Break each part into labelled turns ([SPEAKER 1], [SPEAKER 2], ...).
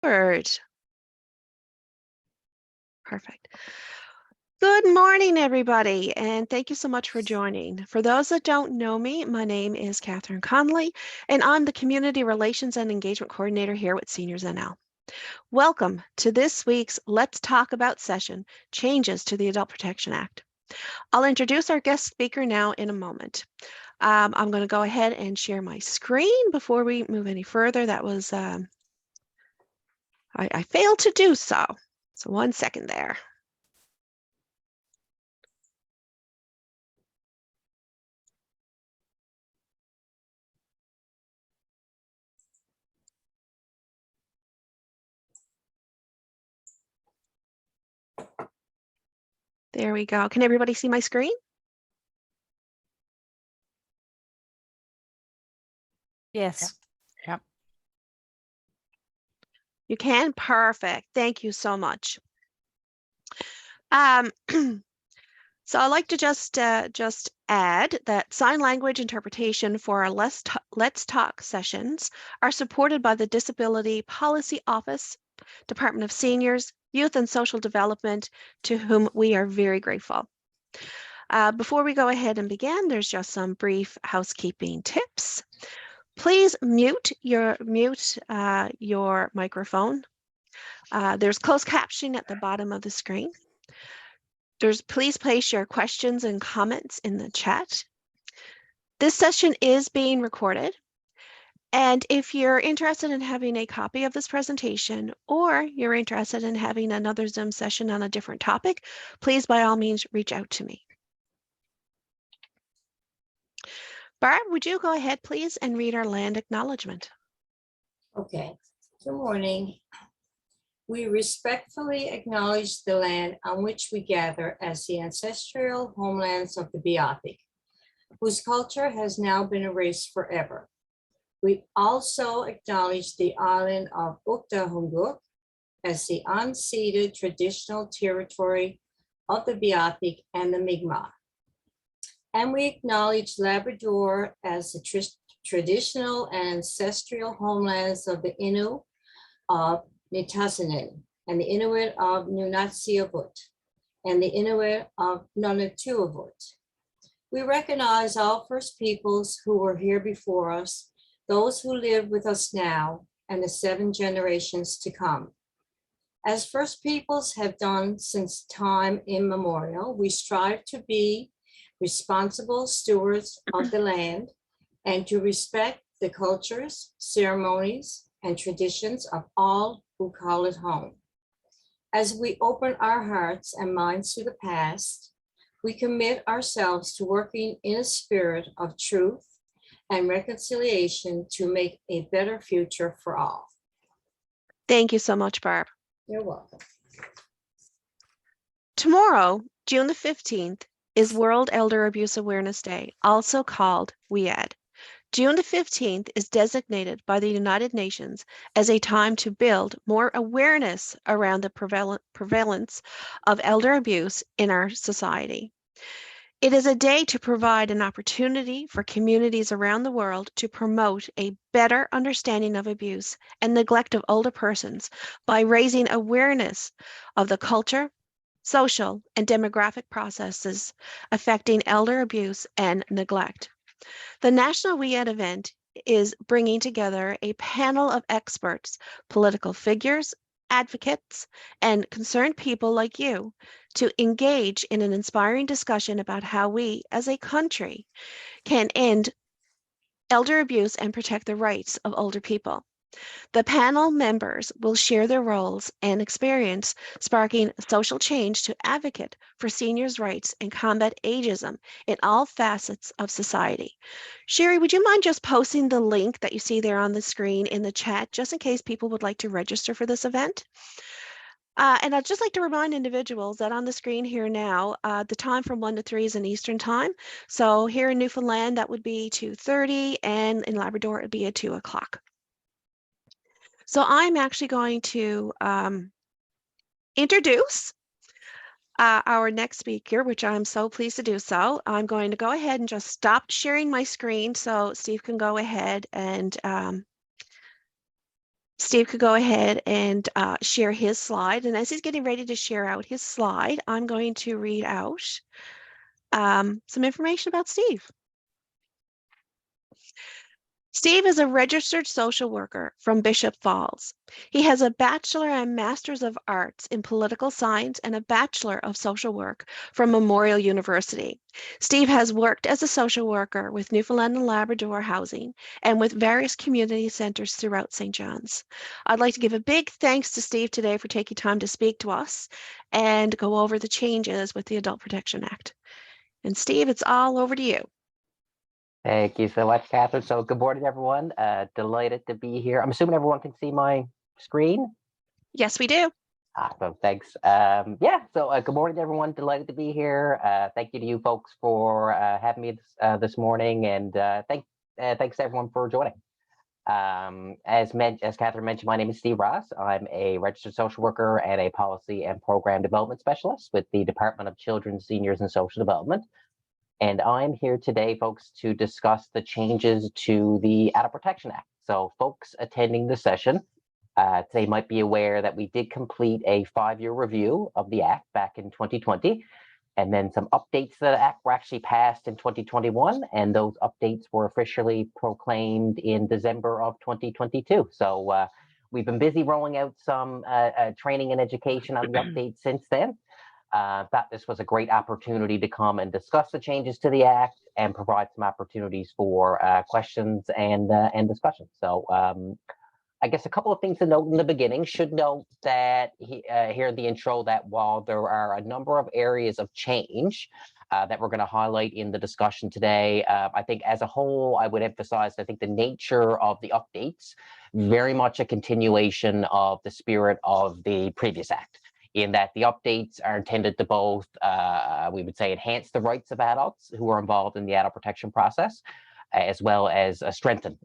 [SPEAKER 1] Perfect. Good morning, everybody, and thank you so much for joining. For those that don't know me, my name is Catherine Conley, and I'm the Community Relations and Engagement Coordinator here with Seniors NL. Welcome to this week's Let's Talk About session, Changes to the Adult Protection Act. I'll introduce our guest speaker now in a moment. I'm going to go ahead and share my screen before we move any further. That was, I failed to do so. So 1 second there. There we go. Can everybody see my screen?
[SPEAKER 2] Yes. Yep.
[SPEAKER 1] You can? Perfect. Thank you so much. So I'd like to just add that sign language interpretation for our Let's Talk sessions are supported by the Disability Policy Office, Department of Seniors, Youth and Social Development, to whom we are very grateful. Before we go ahead and begin, there's just some brief housekeeping tips. Please mute your microphone. There's closed captioning at the bottom of the screen. Please place your questions and comments in the chat. This session is being recorded. And if you're interested in having a copy of this presentation, or you're interested in having another Zoom session on a different topic, please by all means reach out to me. Barb, would you go ahead, please, and read our land acknowledgement?
[SPEAKER 3] Okay. Good morning. We respectfully acknowledge the land on which we gather as the ancestral homelands of the Beothuk, whose culture has now been erased forever. We also acknowledge the island of Uktahunguk as the unceded traditional territory of the Beothuk and the Mi'kmaq. And we acknowledge Labrador as the traditional and ancestral homelands of the Innu of Nitassinan, and the Inuit of Nunatsiavut, and the Inuit of Nunatuavut. We recognize all First Peoples who were here before us, those who live with us now, and the 7 generations to come. As First Peoples have done since time immemorial, we strive to be responsible stewards of the land and to respect the cultures, ceremonies, and traditions of all who call it home. As we open our hearts and minds to the past, we commit ourselves to working in a spirit of truth and reconciliation to make a better future for all.
[SPEAKER 1] Thank you so much, Barb.
[SPEAKER 3] You're welcome.
[SPEAKER 1] Tomorrow, June the 15th, is World Elder Abuse Awareness Day, also called WEAD. June the 15th is designated by the United Nations as a time to build more awareness around the prevalence of elder abuse in our society. It is a day to provide an opportunity for communities around the world to promote a better understanding of abuse and neglect of older persons by raising awareness of the culture, social, and demographic processes affecting elder abuse and neglect. The National WEAD event is bringing together a panel of experts, political figures, advocates, and concerned people like you to engage in an inspiring discussion about how we, as a country, can end elder abuse and protect the rights of older people. The panel members will share their roles and experience, sparking social change to advocate for seniors' rights and combat ageism in all facets of society. Sherry, would you mind just posting the link that you see there on the screen in the chat, just in case people would like to register for this event? And I'd just like to remind individuals that on the screen here now, the time from 1 to 3 is in Eastern time. So here in Newfoundland, that would be 2:30, and in Labrador, it would be at 2 o'clock. So I'm actually going to introduce our next speaker, which I'm so pleased to do so. I'm going to go ahead and just stop sharing my screen so Steve can go ahead and Steve could go ahead and share his slide. And as he's getting ready to share out his slide, I'm going to read out some information about Steve. Steve is a registered social worker from Bishop Falls. He has a Bachelor and Master's of Arts in Political Science and a Bachelor of Social Work from Memorial University. Steve has worked as a social worker with Newfoundland and Labrador Housing and with various community centers throughout St. John's. I'd like to give a big thanks to Steve today for taking time to speak to us and go over the changes with the Adult Protection Act. And Steve, it's all over to you.
[SPEAKER 4] Thank you so much, Catherine. So good morning, everyone. Delighted to be here. I'm assuming everyone can see my screen.
[SPEAKER 1] Yes, we do.
[SPEAKER 4] Awesome, thanks. Good morning, everyone. Delighted to be here. Thank you to you folks for having me this morning, and thanks to everyone for joining. As Catherine mentioned, my name is Steve Ross. I'm a registered social worker and a policy and program development specialist with the Department of Children, Seniors, and Social Development. And I'm here today, folks, to discuss the changes to the Adult Protection Act. So folks attending the session today might be aware that we did complete a 5-year review of the Act back in 2020. And then some updates to the Act were actually passed in 2021. And those updates were officially proclaimed in December of 2022. So we've been busy rolling out some training and education on the updates since then. Thought this was a great opportunity to come and discuss the changes to the Act and provide some opportunities for questions and discussion. So I guess a couple of things to note in the beginning. Should note that here in the intro that while there are a number of areas of change that we're going to highlight in the discussion today, I think as a whole, I would emphasize, I think the nature of the updates, very much a continuation of the spirit of the previous Act, in that the updates are intended to both, we would say, enhance the rights of adults who are involved in the adult protection process, as well as strengthen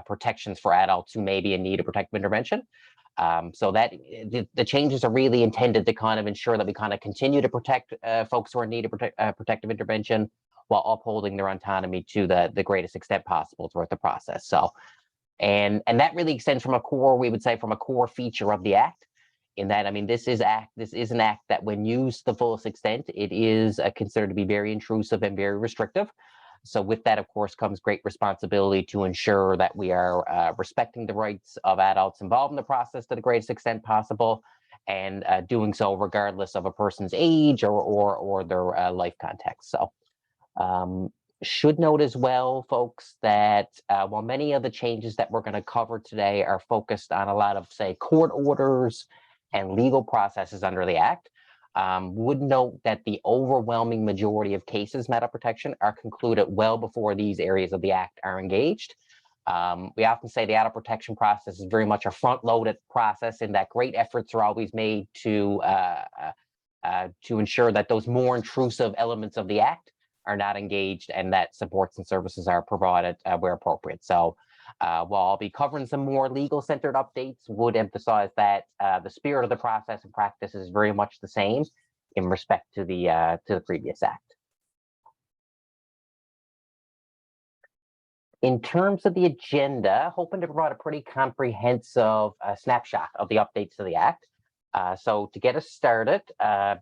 [SPEAKER 4] protections for adults who may be in need of protective intervention. So that the changes are really intended to kind of ensure that we kind of continue to protect folks who are in need of protective intervention while upholding their autonomy to the greatest extent possible throughout the process. So, and that really extends from a core, we would say, from a core feature of the Act, in that, I mean, this is an act that when used to the fullest extent, it is considered to be very intrusive and very restrictive. So with that, of course, comes great responsibility to ensure that we are respecting the rights of adults involved in the process to the greatest extent possible, and doing so regardless of a person's age or their life context. So should note as well, folks, that while many of the changes that we're going to cover today are focused on a lot of, say, court orders and legal processes under the Act, would note that the overwhelming majority of cases in adult protection are concluded well before these areas of the Act are engaged. We often say the adult protection process is very much a front-loaded process, in that great efforts are always made to ensure that those more intrusive elements of the Act are not engaged, and that supports and services are provided where appropriate. So while I'll be covering some more legal-centered updates, would emphasize that the spirit of the process and practice is very much the same in respect to the previous Act. In terms of the agenda, hoping to provide a pretty comprehensive snapshot of the updates to the Act. So to get us started,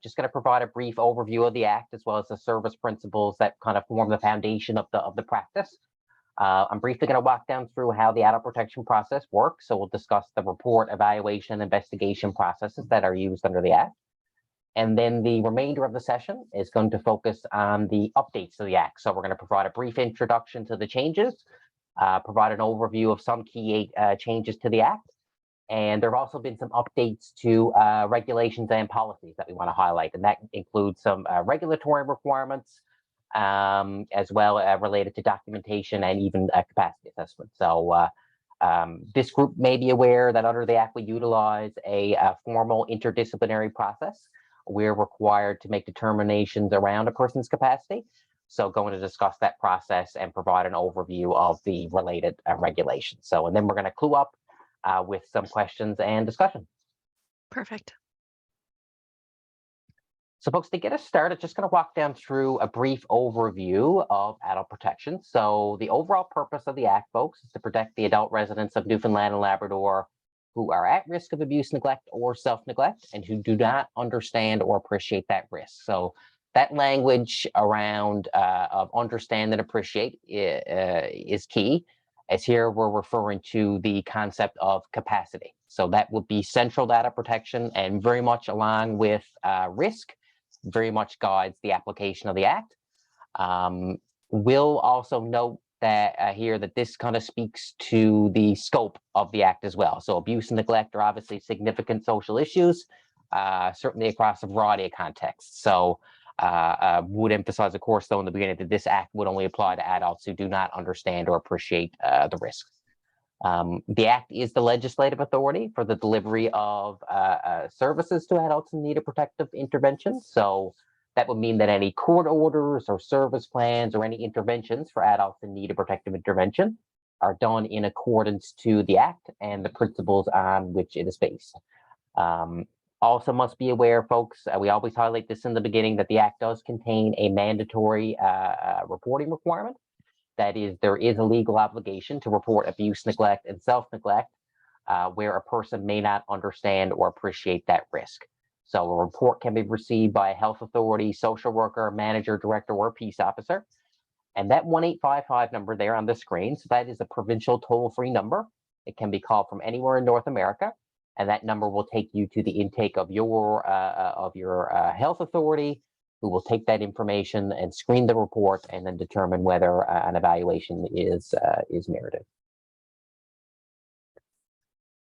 [SPEAKER 4] just going to provide a brief overview of the Act, as well as the service principles that kind of form the foundation of the practice. I'm briefly going to walk down through how the adult protection process works. So we'll discuss the report, evaluation, investigation processes that are used under the Act. And then the remainder of the session is going to focus on the updates to the Act. So we're going to provide a brief introduction to the changes, provide an overview of some key changes to the Act. And there have also been some updates to regulations and policies that we want to highlight. And that includes some regulatory requirements, as well related to documentation and even capacity assessment. So this group may be aware that under the Act, we utilize a formal interdisciplinary process. We're required to make determinations around a person's capacity. So going to discuss that process and provide an overview of the related regulations. So, and then we're going to clue up with some questions and discussion.
[SPEAKER 1] Perfect.
[SPEAKER 4] So folks, to get us started, just going to walk down through a brief overview of adult protection. So the overall purpose of the Act, folks, is to protect the adult residents of Newfoundland and Labrador who are at risk of abuse, neglect, or self-neglect, and who do not understand or appreciate that risk. So that language around of understand and appreciate is key, as here we're referring to the concept of capacity. So that would be central data protection, and very much along with risk, very much guides the application of the Act. We'll also note that here that this kind of speaks to the scope of the Act as well. So abuse and neglect are obviously significant social issues, certainly across a variety of contexts. So would emphasize, of course, though, in the beginning that this Act would only apply to adults who do not understand or appreciate the risks. The Act is the legislative authority for the delivery of services to adults in need of protective intervention. So that would mean that any court orders or service plans or any interventions for adults in need of protective intervention are done in accordance to the Act and the principles on which it is based. Also must be aware, folks, we always highlight this in the beginning, that the Act does contain a mandatory reporting requirement. That is, there is a legal obligation to report abuse, neglect, and self-neglect where a person may not understand or appreciate that risk. So a report can be received by a health authority, social worker, manager, director, or peace officer. And that 1-855 number there on the screen, so that is a provincial toll-free number. It can be called from anywhere in North America, and that number will take you to the intake of your health authority, who will take that information and screen the report and then determine whether an evaluation is merited.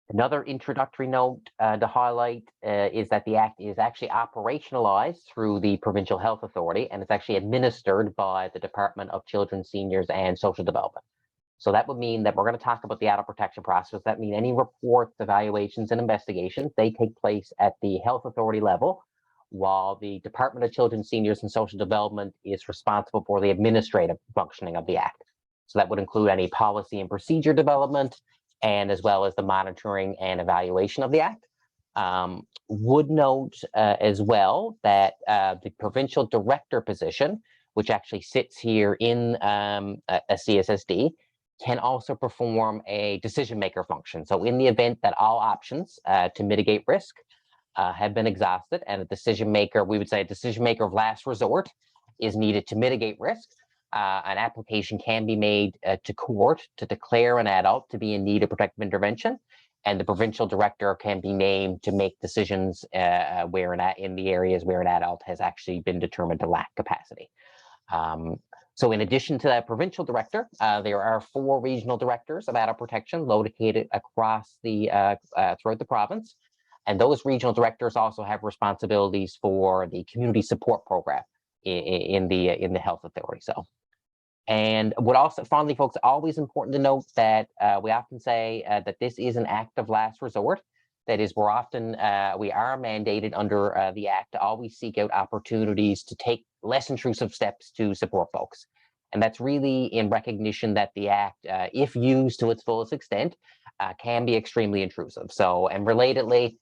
[SPEAKER 4] Another introductory note to highlight is that the Act is actually operationalized through the Provincial Health Authority, and it's actually administered by the Department of Children, Seniors, and Social Development. So that would mean that we're going to talk about the adult protection process. That means any reports, evaluations, and investigations, they take place at the health authority level, while the Department of Children, Seniors, and Social Development is responsible for the administrative functioning of the Act. So that would include any policy and procedure development, and as well as the monitoring and evaluation of the Act. Would note as well that the provincial director position, which actually sits here in a CSSD, can also perform a decision maker function. So in the event that all options to mitigate risk have been exhausted, and a decision maker, we would say a decision maker of last resort, is needed to mitigate risk, an application can be made to court to declare an adult to be in need of protective intervention, and the provincial director can be named to make decisions in the areas where an adult has actually been determined to lack capacity. So in addition to that provincial director, there are 4 regional directors of adult protection located across throughout the province. And those regional directors also have responsibilities for the community support program in the health authority. So, and what also, finally, folks, always important to note that we often say that this is an act of last resort. That is, we are mandated under the Act to always seek out opportunities to take less intrusive steps to support folks. And that's really in recognition that the Act, if used to its fullest extent, can be extremely intrusive. So, and relatedly,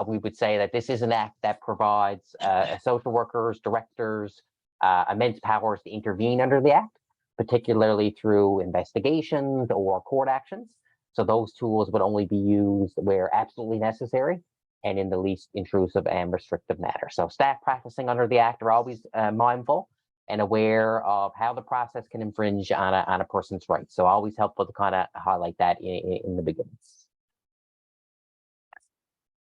[SPEAKER 4] we would say that this is an Act that provides social workers, directors, immense powers to intervene under the Act, particularly through investigations or court actions. So those tools would only be used where absolutely necessary and in the least intrusive and restrictive manner. So staff practicing under the Act are always mindful and aware of how the process can infringe on a person's rights. So always helpful to kind of highlight that in the beginning.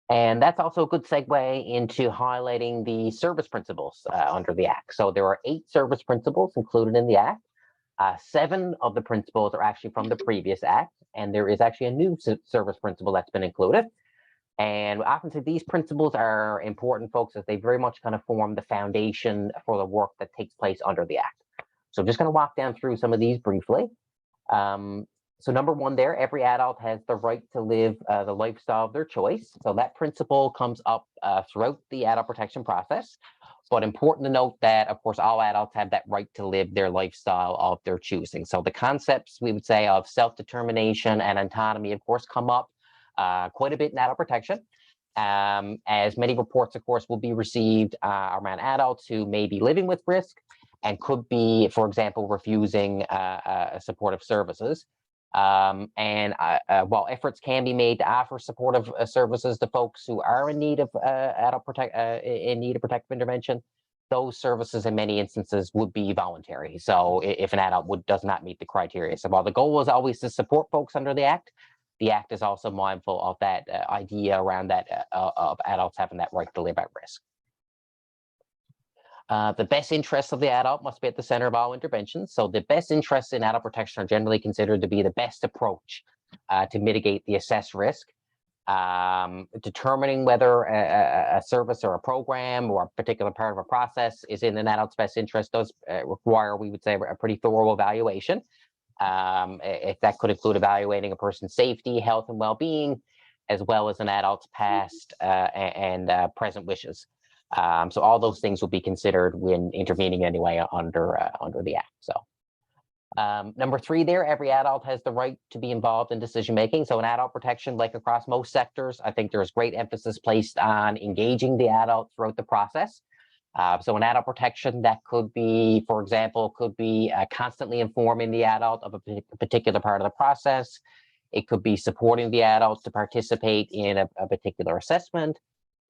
[SPEAKER 4] And that's also a good segue into highlighting the service principles under the Act. So there are 8 service principles included in the Act. 7 of the principles are actually from the previous Act, and there is actually a new service principle that's been included. And we often say these principles are important, folks, as they very much kind of form the foundation for the work that takes place under the Act. So I'm just going to walk down through some of these briefly. So number 1 there, every adult has the right to live the lifestyle of their choice. So that principle comes up throughout the adult protection process. But important to note that, of course, all adults have that right to live their lifestyle of their choosing. So the concepts, we would say, of self-determination and autonomy, of course, come up quite a bit in adult protection, as many reports, of course, will be received around adults who may be living with risk and could be, for example, refusing supportive services. While efforts can be made to offer supportive services to folks who are in need of in need of protective intervention, those services in many instances would be voluntary. So if an adult does not meet the criteria. So while the goal is always to support folks under the Act is also mindful of that idea around that of adults having that right to live at risk. The best interests of the adult must be at the center of all interventions. So the best interests in adult protection are generally considered to be the best approach to mitigate the assessed risk. Determining whether a service or a program or a particular part of a process is in an adult's best interest does require, we would say, a pretty thorough evaluation. If that could include evaluating a person's safety, health, and well-being, as well as an adult's past and present wishes. So all those things will be considered when intervening anyway under the Act. So number 3 there, every adult has the right to be involved in decision making. So in adult protection, like across most sectors, I think there's great emphasis placed on engaging the adult throughout the process. So in adult protection, that could be, for example, constantly informing the adult of a particular part of the process. It could be supporting the adult to participate in a particular assessment.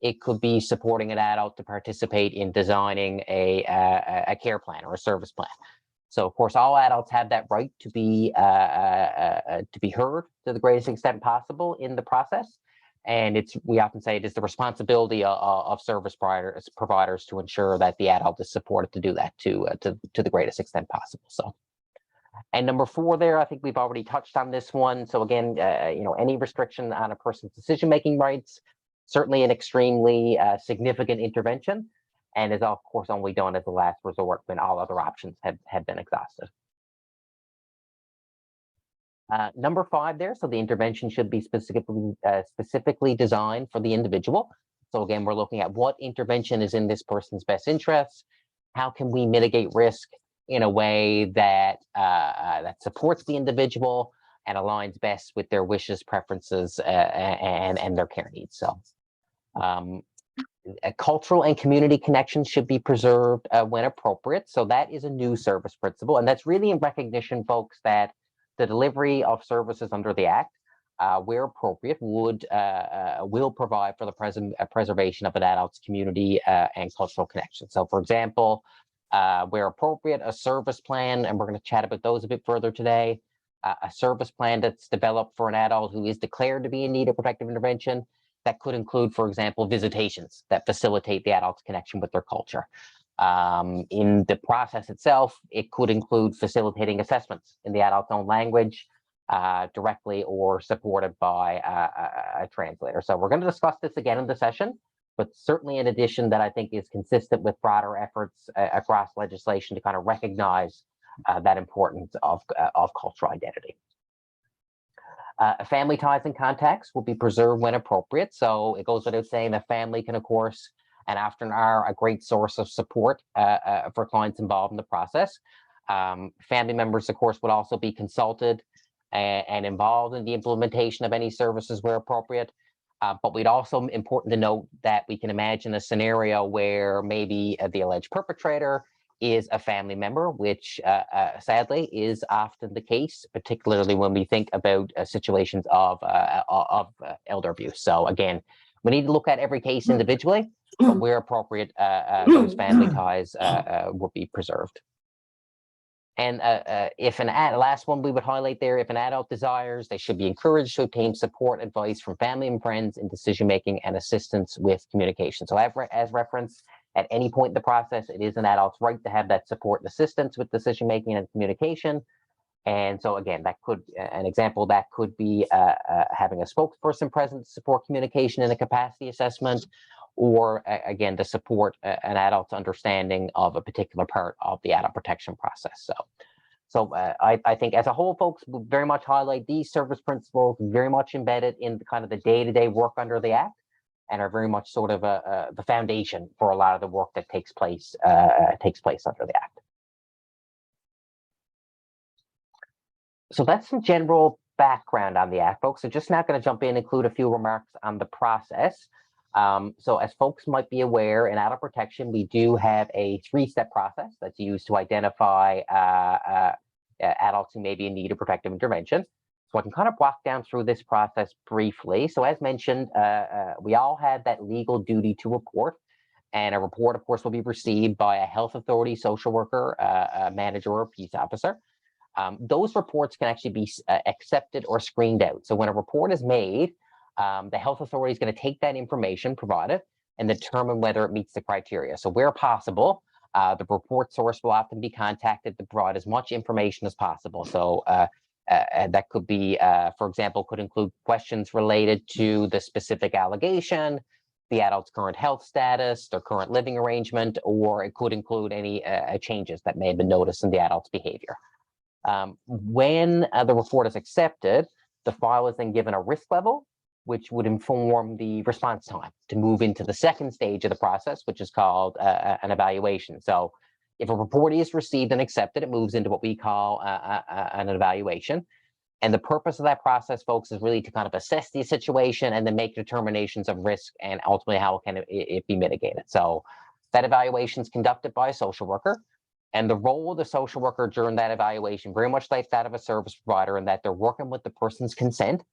[SPEAKER 4] It could be supporting an adult to participate in designing a care plan or a service plan. So, of course, all adults have that right to be heard to the greatest extent possible in the process. And we often say it is the responsibility of service providers to ensure that the adult is supported to do that to the greatest extent possible. So, and number 4 there, I think we've already touched on this one. So again, any restriction on a person's decision-making rights, certainly an extremely significant intervention, and is of course only done as a last resort when all other options have been exhausted. Number 5 there, so the intervention should be specifically designed for the individual. So again, we're looking at what intervention is in this person's best interest. How can we mitigate risk in a way that that supports the individual and aligns best with their wishes, preferences, and their care needs. So cultural and community connections should be preserved when appropriate. So that is a new service principle. And that's really in recognition, folks, that the delivery of services under the Act, where appropriate, will provide for the preservation of an adult's community and cultural connection. So for example, where appropriate, a service plan, and we're going to chat about those a bit further today, a service plan that's developed for an adult who is declared to be in need of protective intervention, that could include, for example, visitations that facilitate the adult's connection with their culture. In the process itself, it could include facilitating assessments in the adult's own language, directly or supported by a translator. So we're going to discuss this again in the session, but certainly in addition that I think is consistent with broader efforts across legislation to kind of recognize that importance of cultural identity. Family ties and contacts will be preserved when appropriate. So it goes without saying that family can, of course, and often are a great source of support for clients involved in the process. Family members, of course, would also be consulted and involved in the implementation of any services where appropriate. But we'd also important to note that we can imagine a scenario where maybe the alleged perpetrator is a family member, which sadly is often the case, particularly when we think about situations of elder abuse. So again, we need to look at every case individually, but where appropriate, those family ties will be preserved. And last one we would highlight there, if an adult desires, they should be encouraged to obtain support, advice from family and friends in decision-making and assistance with communication. So as referenced, at any point in the process, it is an adult's right to have that support and assistance with decision-making and communication. And so again, that could, an example that could be having a spokesperson present to support communication in a capacity assessment, or again, to support an adult's understanding of a particular part of the adult protection process. So I think as a whole, folks, we very much highlight these service principles, very much embedded in the kind of the day-to-day work under the Act, and are very much sort of the foundation for a lot of the work that takes place under the Act. So that's some general background on the Act, folks. So just now going to jump in and include a few remarks on the process. So as folks might be aware, in adult protection, we do have a 3-step process that's used to identify adults who may be in need of protective intervention. So I can kind of walk down through this process briefly. So as mentioned, we all have that legal duty to report. And a report, of course, will be received by a health authority, social worker, a manager, or a peace officer. Those reports can actually be accepted or screened out. So when a report is made, the health authority is going to take that information provided and determine whether it meets the criteria. So where possible, the report source will often be contacted to provide as much information as possible. So that could be, for example, could include questions related to the specific allegation, the adult's current health status, their current living arrangement, or it could include any changes that may have been noticed in the adult's behavior. When the report is accepted, the file is then given a risk level, which would inform the response time to move into the second stage of the process, which is called an evaluation. So if a report is received and accepted, it moves into what we call an evaluation. And the purpose of that process, folks, is really to kind of assess the situation and then make determinations of risk and ultimately how can it be mitigated. So that evaluation is conducted by a social worker. And the role of the social worker during that evaluation, very much like that of a service provider, in that they're working with the person's consent.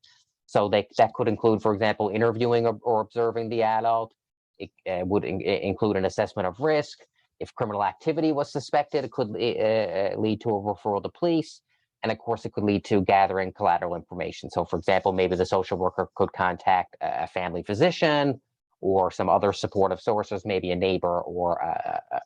[SPEAKER 4] So that could include, for example, interviewing or observing the adult. It would include an assessment of risk. If criminal activity was suspected, it could lead to a referral to police. And of course, it could lead to gathering collateral information. So for example, maybe the social worker could contact a family physician or some other supportive sources, maybe a neighbor or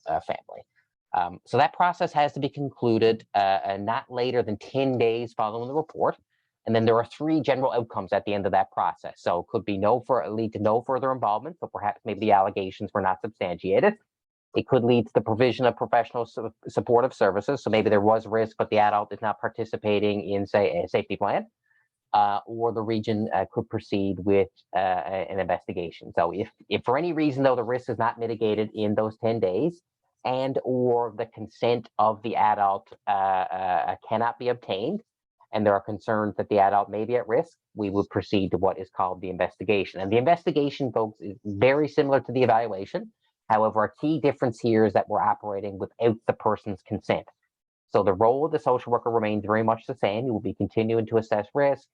[SPEAKER 4] a family. So that process has to be concluded not later than 10 days following the report. And then there are 3 general outcomes at the end of that process. So it could be lead to no further involvement, but perhaps maybe the allegations were not substantiated. It could lead to the provision of professional supportive services. So maybe there was risk, but the adult is not participating in, say, a safety plan. Or the region could proceed with an investigation. So if for any reason, though, the risk is not mitigated in those 10 days and or the consent of the adult cannot be obtained, and there are concerns that the adult may be at risk, we would proceed to what is called the investigation. And the investigation, folks, is very similar to the evaluation. However, a key difference here is that we're operating without the person's consent. So the role of the social worker remains very much the same. You will be continuing to assess risk,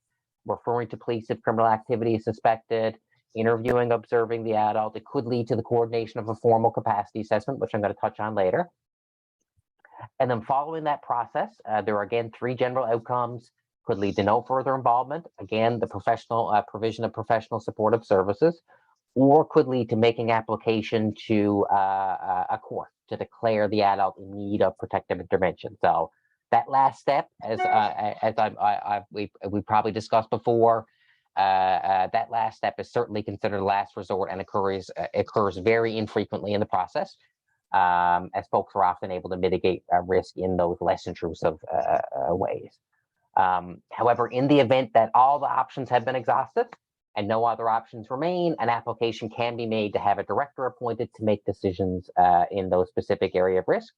[SPEAKER 4] referring to police if criminal activity is suspected, interviewing, observing the adult. It could lead to the coordination of a formal capacity assessment, which I'm going to touch on later. And then following that process, there are again 3 general outcomes. Could lead to no further involvement. Again, the professional provision of professional supportive services, or could lead to making application to a court to declare the adult in need of protective intervention. So that last step, as we probably discussed before, that last step is certainly considered a last resort and occurs very infrequently in the process, as folks are often able to mitigate risk in those less intrusive ways. However, in the event that all the options have been exhausted and no other options remain, an application can be made to have a director appointed to make decisions in those specific area of risk.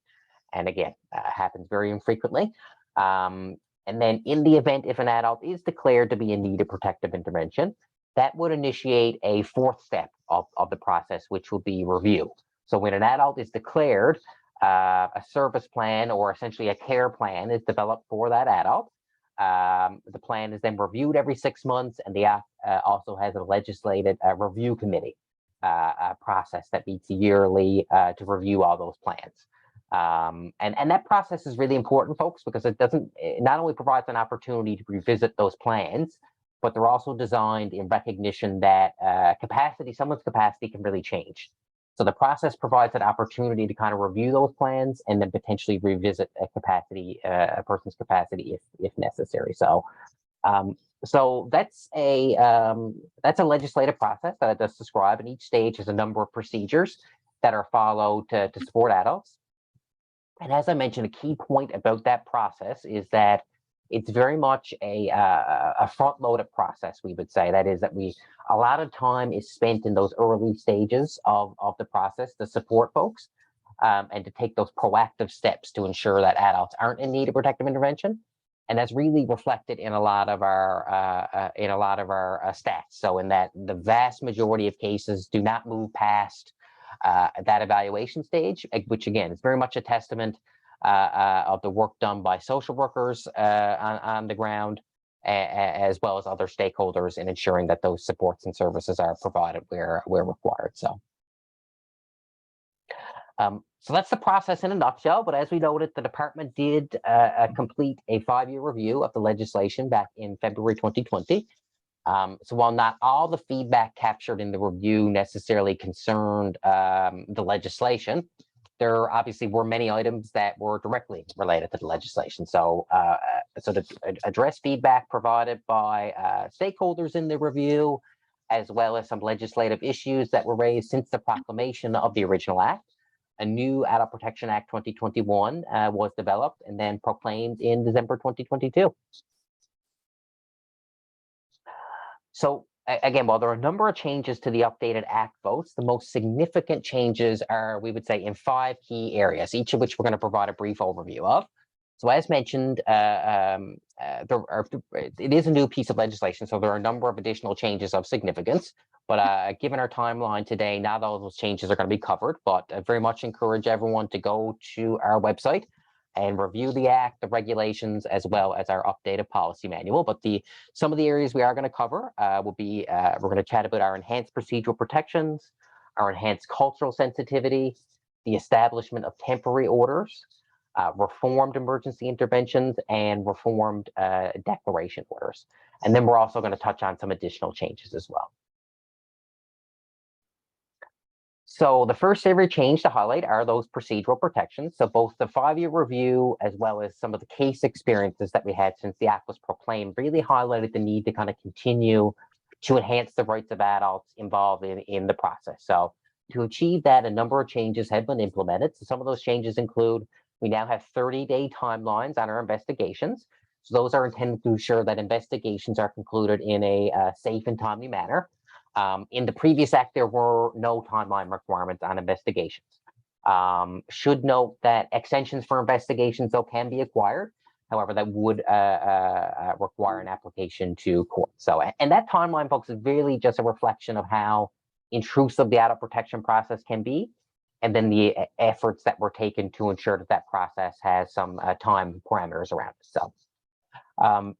[SPEAKER 4] And again, happens very infrequently. And then in the event if an adult is declared to be in need of protective intervention, that would initiate a 4th step of the process, which will be review. So when an adult is declared, a service plan or essentially a care plan is developed for that adult. The plan is then reviewed every 6 months, and the act also has a legislated review committee process that meets yearly to review all those plans. And that process is really important, folks, because it not only provides an opportunity to revisit those plans, but they're also designed in recognition that someone's capacity can really change. So the process provides an opportunity to kind of review those plans and then potentially revisit a person's capacity if necessary. So that's a legislative process that it does describe, and each stage has a number of procedures that are followed to support adults. And as I mentioned, a key point about that process is that it's very much a front-loaded process, we would say. That is that a lot of time is spent in those early stages of the process to support folks and to take those proactive steps to ensure that adults aren't in need of protective intervention. And that's really reflected in a lot of our stats. So in that the vast majority of cases do not move past that evaluation stage, which again is very much a testament of the work done by social workers on the ground, as well as other stakeholders in ensuring that those supports and services are provided where required. So that's the process in a nutshell. But as we noted, the department did complete a 5-year review of the legislation back in February 2020. So while not all the feedback captured in the review necessarily concerned the legislation, there obviously were many items that were directly related to the legislation. So, to address feedback provided by stakeholders in the review, as well as some legislative issues that were raised since the proclamation of the original act, a new Adult Protection Act 2021 was developed and then proclaimed in December 2022. So again, while there are a number of changes to the updated Act votes, the most significant changes are, we would say, in 5 key areas, each of which we're going to provide a brief overview of. So as mentioned, it is a new piece of legislation, so there are a number of additional changes of significance. But given our timeline today, not all of those changes are going to be covered, but I very much encourage everyone to go to our website and review the Act, the regulations, as well as our updated policy manual. But some of the areas we are going to cover will be, we're going to chat about our enhanced procedural protections, our enhanced cultural sensitivity, the establishment of temporary orders, reformed emergency interventions, and reformed declaration orders. And then we're also going to touch on some additional changes as well. So the first area change to highlight are those procedural protections. So both the 5-year review as well as some of the case experiences that we had since the act was proclaimed really highlighted the need to kind of continue to enhance the rights of adults involved in the process. So to achieve that, a number of changes have been implemented. So some of those changes include, we now have 30-day timelines on our investigations. So those are intended to ensure that investigations are concluded in a safe and timely manner. In the previous act, there were no timeline requirements on investigations. Should note that extensions for investigations, though, can be acquired. However, that would require an application to court. So, and that timeline, folks, is really just a reflection of how intrusive the adult protection process can be, and then the efforts that were taken to ensure that that process has some time parameters around it. So,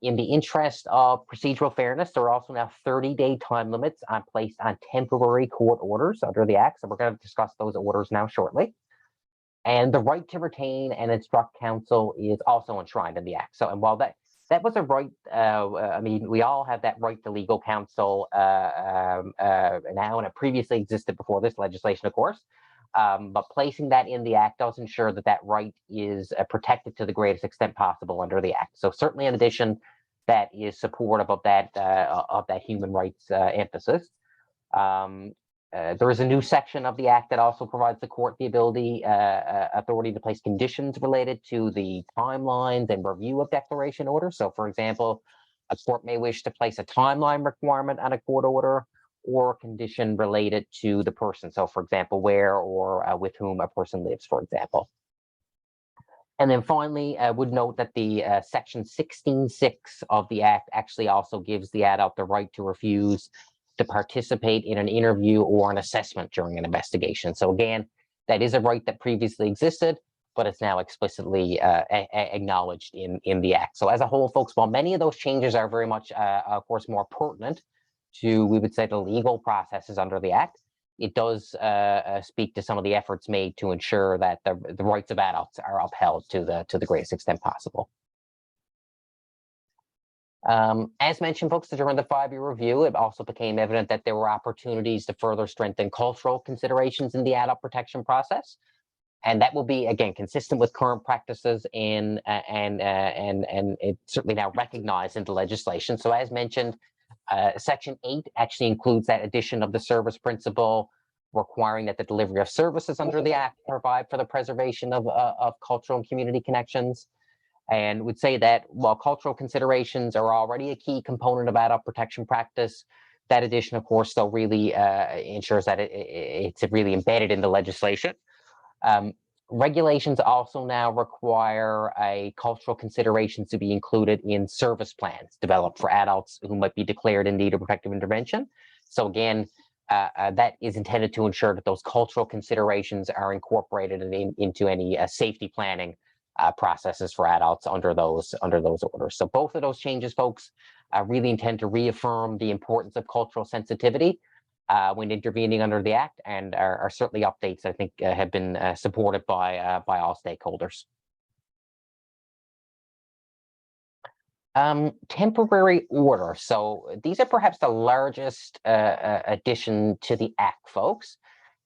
[SPEAKER 4] in the interest of procedural fairness, there are also now 30-day time limits placed on temporary court orders under the Act. So we're going to discuss those orders now shortly. And the right to retain and instruct counsel is also enshrined in the Act. So, and while that was a right, I mean, we all have that right to legal counsel now, and it previously existed before this legislation, of course. But placing that in the Act does ensure that that right is protected to the greatest extent possible under the Act. So certainly, in addition, that is supportive of that human rights emphasis. There is a new section of the Act that also provides the court the authority to place conditions related to the timelines and review of declaration orders. So, for example, a court may wish to place a timeline requirement on a court order, or a condition related to the person. So, for example, where or with whom a person lives, for example. And then finally, I would note that the section 16.6 of the Act actually also gives the adult the right to refuse to participate in an interview or an assessment during an investigation. So again, that is a right that previously existed, but it's now explicitly acknowledged in the Act. So as a whole, folks, while many of those changes are very much, of course, more pertinent to, we would say, the legal processes under the Act, it does speak to some of the efforts made to ensure that the rights of adults are upheld to the greatest extent possible. As mentioned, folks, during the 5-year review, it also became evident that there were opportunities to further strengthen cultural considerations in the adult protection process. And that will be, again, consistent with current practices and it's certainly now recognized in the legislation. So as mentioned, Section 8 actually includes that addition of the service principle requiring that the delivery of services under the Act provide for the preservation of cultural and community connections. And would say that while cultural considerations are already a key component of adult protection practice, that addition, of course, still really ensures that it's really embedded in the legislation. Regulations also now require cultural considerations to be included in service plans developed for adults who might be declared in need of protective intervention. So again, that is intended to ensure that those cultural considerations are incorporated into any safety planning processes for adults under those orders. So both of those changes, folks, really intend to reaffirm the importance of cultural sensitivity when intervening under the Act, and are certainly updates I think have been supported by all stakeholders. Temporary order. So these are perhaps the largest addition to the Act, folks.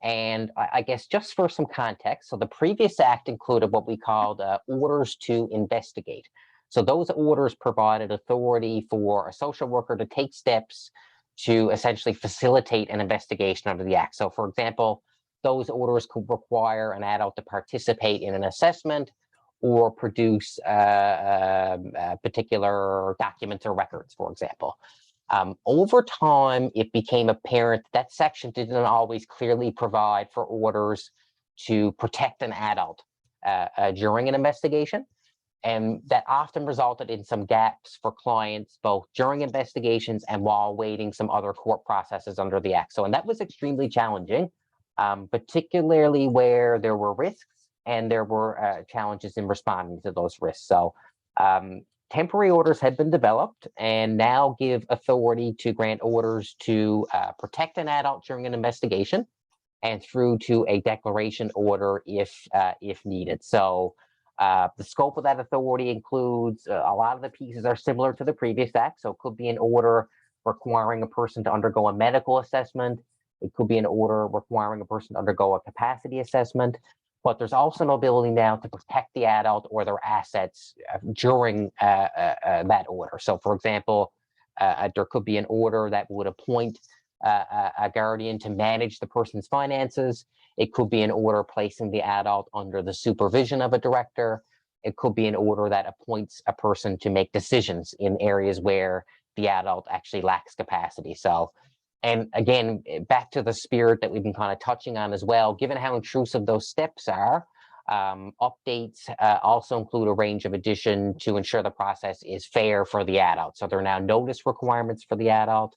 [SPEAKER 4] And I guess just for some context, so the previous Act included what we called orders to investigate. So those orders provided authority for a social worker to take steps to essentially facilitate an investigation under the Act. So for example, those orders could require an adult to participate in an assessment or produce particular documents or records, for example. Over time, it became apparent that section didn't always clearly provide for orders to protect an adult during an investigation. And that often resulted in some gaps for clients, both during investigations and while waiting some other court processes under the Act. So, and that was extremely challenging, particularly where there were risks and there were challenges in responding to those risks. So temporary orders had been developed and now give authority to grant orders to protect an adult during an investigation and through to a declaration order if needed. So the scope of that authority includes a lot of the pieces are similar to the previous Act. So it could be an order requiring a person to undergo a medical assessment. It could be an order requiring a person to undergo a capacity assessment. But there's also an ability now to protect the adult or their assets during that order. So, for example, there could be an order that would appoint a guardian to manage the person's finances. It could be an order placing the adult under the supervision of a director. It could be an order that appoints a person to make decisions in areas where the adult actually lacks capacity. So, and again, back to the spirit that we've been kind of touching on as well, given how intrusive those steps are, updates also include a range of addition to ensure the process is fair for the adult. So there are now notice requirements for the adult,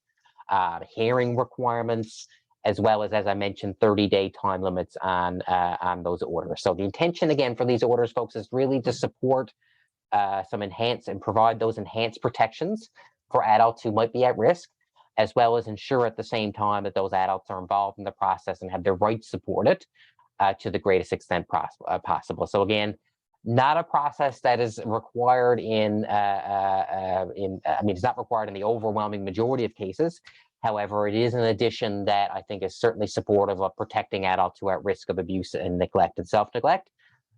[SPEAKER 4] hearing requirements, as well as I mentioned, 30-day time limits on those orders. So the intention, again, for these orders, folks, is really to support some enhanced and provide those enhanced protections for adults who might be at risk, as well as ensure at the same time that those adults are involved in the process and have their rights supported to the greatest extent possible. So again, not a process that is required I mean, it's not required in the overwhelming majority of cases. However, it is an addition that I think is certainly supportive of protecting adults who are at risk of abuse and neglect and self-neglect.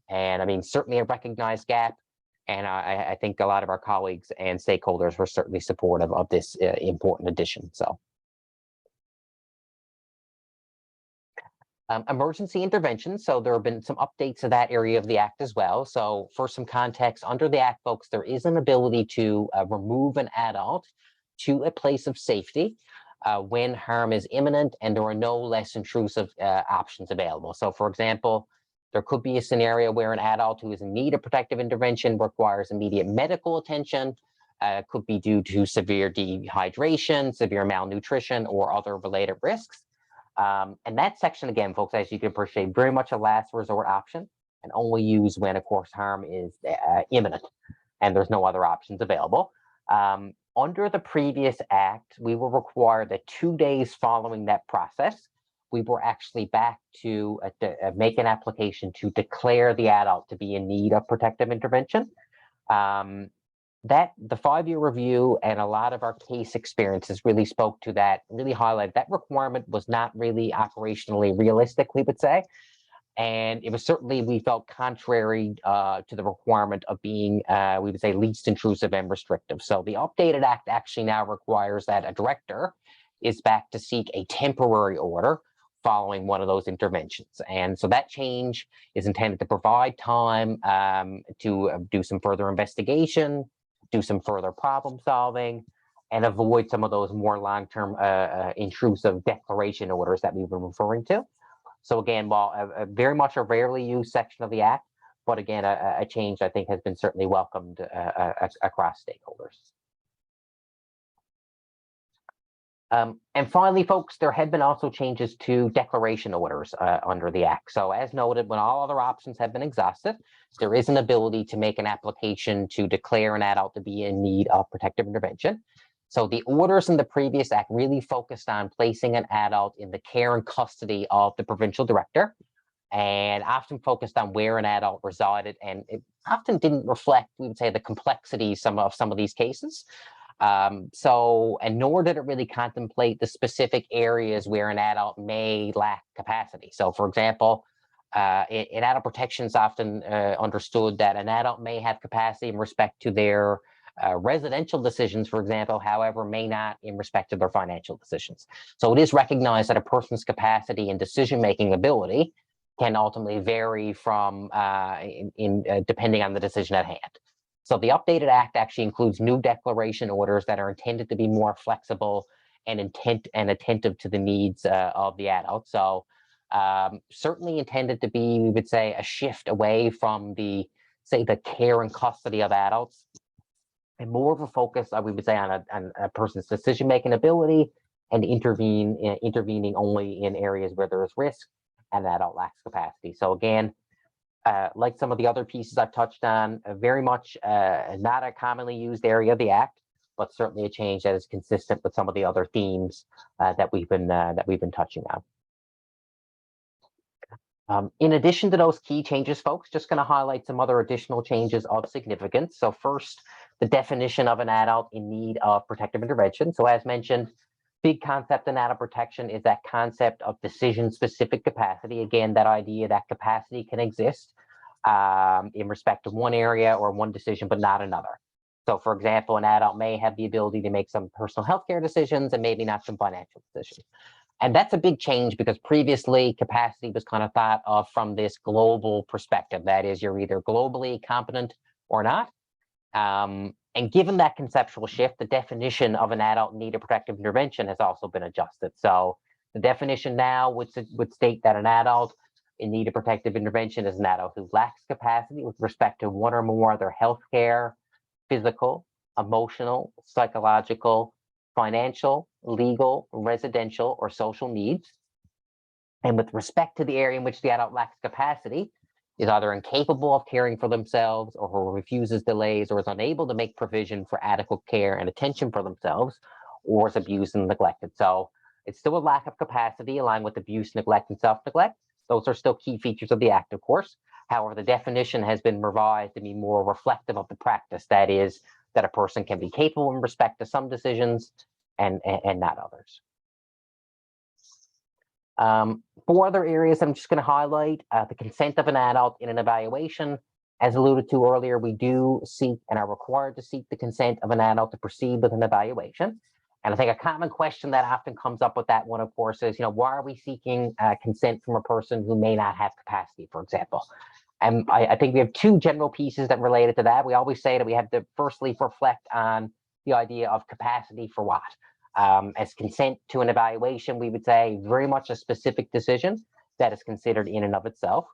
[SPEAKER 4] And I mean, certainly a recognized gap. And I think a lot of our colleagues and stakeholders were certainly supportive of this important addition. So, emergency intervention. So there have been some updates to that area of the Act as well. So for some context, under the Act, folks, there is an ability to remove an adult to a place of safety when harm is imminent and there are no less intrusive options available. So for example, there could be a scenario where an adult who is in need of protective intervention requires immediate medical attention. Could be due to severe dehydration, severe malnutrition, or other related risks. And that section, again, folks, as you can appreciate, very much a last resort option and only used when, of course, harm is imminent and there's no other options available. Under the previous Act, we were required that 2 days following that process, we were actually back to make an application to declare the adult to be in need of protective intervention. That the 5-year review and a lot of our case experiences really spoke to that, really highlighted that requirement was not really operationally realistic, we would say. And it was certainly, we felt, contrary to the requirement of being, we would say, least intrusive and restrictive. So the updated Act actually now requires that a director is back to seek a temporary order following one of those interventions. And so that change is intended to provide time to do some further investigation, do some further problem solving, and avoid some of those more long-term intrusive declaration orders that we've been referring to. So again, while a very much a rarely used section of the Act, but again, a change I think has been certainly welcomed across stakeholders. And finally, folks, there had been also changes to declaration orders under the Act. So as noted, when all other options have been exhausted, there is an ability to make an application to declare an adult to be in need of protective intervention. So the orders in the previous Act really focused on placing an adult in the care and custody of the provincial director, and often focused on where an adult resided, and it often didn't reflect, we would say, the complexities of some of these cases. And nor did it really contemplate the specific areas where an adult may lack capacity. So, for example, in adult protection, it's often understood that an adult may have capacity in respect to their residential decisions, for example, however, may not in respect to their financial decisions. So it is recognized that a person's capacity and decision-making ability can ultimately vary from depending on the decision at hand. So the updated Act actually includes new declaration orders that are intended to be more flexible and attentive to the needs of the adult. So certainly intended to be, we would say, a shift away from the care and custody of adults, and more of a focus, we would say, on a person's decision-making ability and intervening only in areas where there is risk and the adult lacks capacity. So again, like some of the other pieces I've touched on, very much not a commonly used area of the Act, but certainly a change that is consistent with some of the other themes that we've been touching on. In addition to those key changes, folks, just going to highlight some other additional changes of significance. So first, the definition of an adult in need of protective intervention. So as mentioned, big concept in adult protection is that concept of decision-specific capacity. Again, that idea that capacity can exist in respect to one area or one decision, but not another. So, for example, an adult may have the ability to make some personal healthcare decisions and maybe not some financial decisions. And that's a big change because previously capacity was kind of thought of from this global perspective. That is, you're either globally competent or not. And given that conceptual shift, the definition of an adult in need of protective intervention has also been adjusted. So the definition now would state that an adult in need of protective intervention is an adult who lacks capacity with respect to one or more of their healthcare, physical, emotional, psychological, financial, legal, residential, or social needs. And with respect to the area in which the adult lacks capacity, is either incapable of caring for themselves or who refuses, delays, or is unable to make provision for adequate care and attention for themselves, or is abused and neglected. So it's still a lack of capacity aligned with abuse, neglect, and self-neglect. Those are still key features of the Act, of course. However, the definition has been revised to be more reflective of the practice. That is, that a person can be capable in respect to some decisions and not others. 4 other areas I'm just going to highlight. The consent of an adult in an evaluation. As alluded to earlier, we do seek and are required to seek the consent of an adult to proceed with an evaluation. And I think a common question that often comes up with that one, of course, is, why are we seeking consent from a person who may not have capacity, for example? And I think we have 2 general pieces that related to that. We always say that we have to firstly reflect on the idea of capacity for what? As consent to an evaluation, we would say very much a specific decision that is considered in and of itself.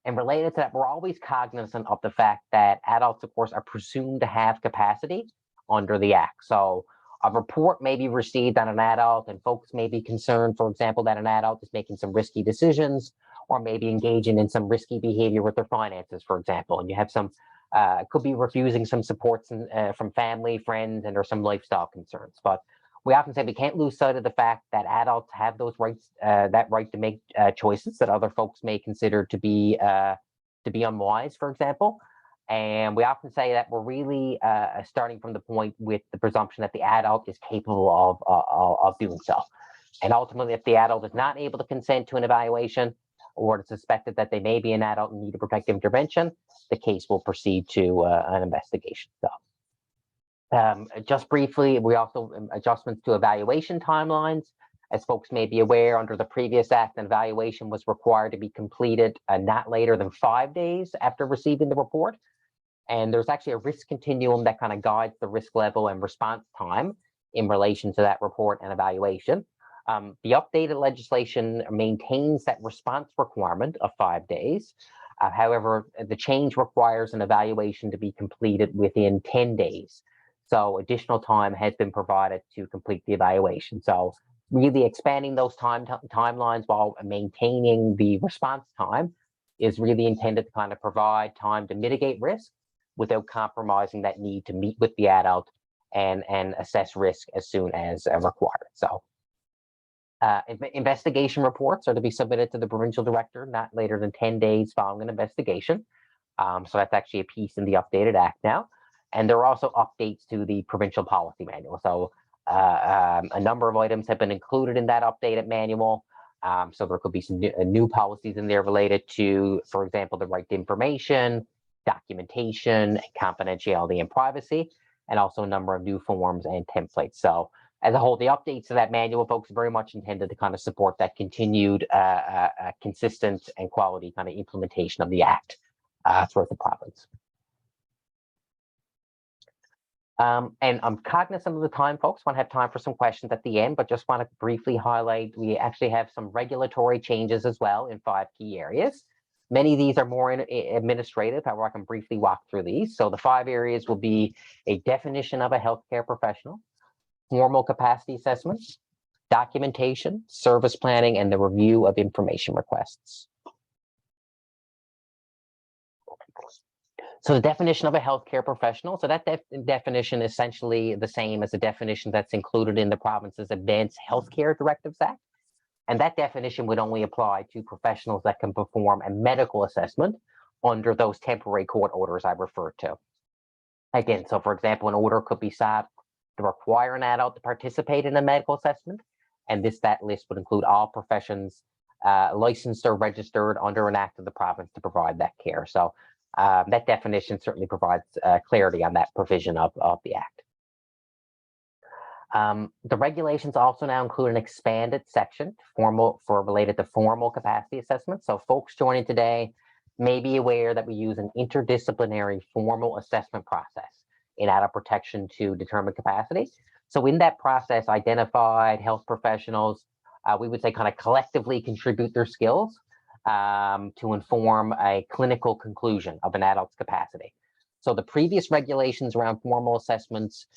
[SPEAKER 4] And related to that, we're always cognizant of the fact that adults, of course, are presumed to have capacity under the Act. So a report may be received on an adult and folks may be concerned, for example, that an adult is making some risky decisions or maybe engaging in some risky behavior with their finances, for example. And you have some could be refusing some supports from family, friends, and or some lifestyle concerns. But we often say we can't lose sight of the fact that adults have those rights, that right to make choices that other folks may consider to be unwise, for example. And we often say that we're really starting from the point with the presumption that the adult is capable of doing so. And ultimately, if the adult is not able to consent to an evaluation, or it's suspected that they may be an adult in need of protective intervention, the case will proceed to an investigation. So, just briefly, we also adjustments to evaluation timelines. As folks may be aware, under the previous Act, an evaluation was required to be completed not later than 5 days after receiving the report. And there's actually a risk continuum that kind of guides the risk level and response time in relation to that report and evaluation. The updated legislation maintains that response requirement of 5 days. However, the change requires an evaluation to be completed within 10 days. So additional time has been provided to complete the evaluation. So really expanding those timelines while maintaining the response time is really intended to kind of provide time to mitigate risk without compromising that need to meet with the adult and assess risk as soon as required. So investigation reports are to be submitted to the provincial director not later than 10 days following an investigation. So that's actually a piece in the updated act now. And there are also updates to the provincial policy manual. So a number of items have been included in that updated manual. So there could be some new policies in there related to, for example, the right to information, documentation, confidentiality, and privacy, and also a number of new forms and templates. So as a whole, the updates to that manual, folks, are very much intended to kind of support that continued consistent and quality kind of implementation of the act throughout the province. And I'm cognizant of the time, folks. Want to have time for some questions at the end, but just want to briefly highlight, we actually have some regulatory changes as well in 5 key areas. Many of these are more administrative, however, I can briefly walk through these. So the 5 areas will be a definition of a healthcare professional, formal capacity assessment, documentation, service planning, and the review of information requests. So the definition of a healthcare professional, so that definition is essentially the same as the definition that's included in the province's Advanced Healthcare Directives Act. And that definition would only apply to professionals that can perform a medical assessment under those temporary court orders I referred to. Again, so for example, an order could be sought to require an adult to participate in a medical assessment. And that list would include all professions licensed or registered under an act of the province to provide that care. So that definition certainly provides clarity on that provision of the act. The regulations also now include an expanded section related to formal capacity assessment. So folks joining today may be aware that we use an interdisciplinary formal assessment process in adult protection to determine capacity. So in that process, identified health professionals, we would say kind of collectively contribute their skills to inform a clinical conclusion of an adult's capacity. So the previous regulations around formal assessments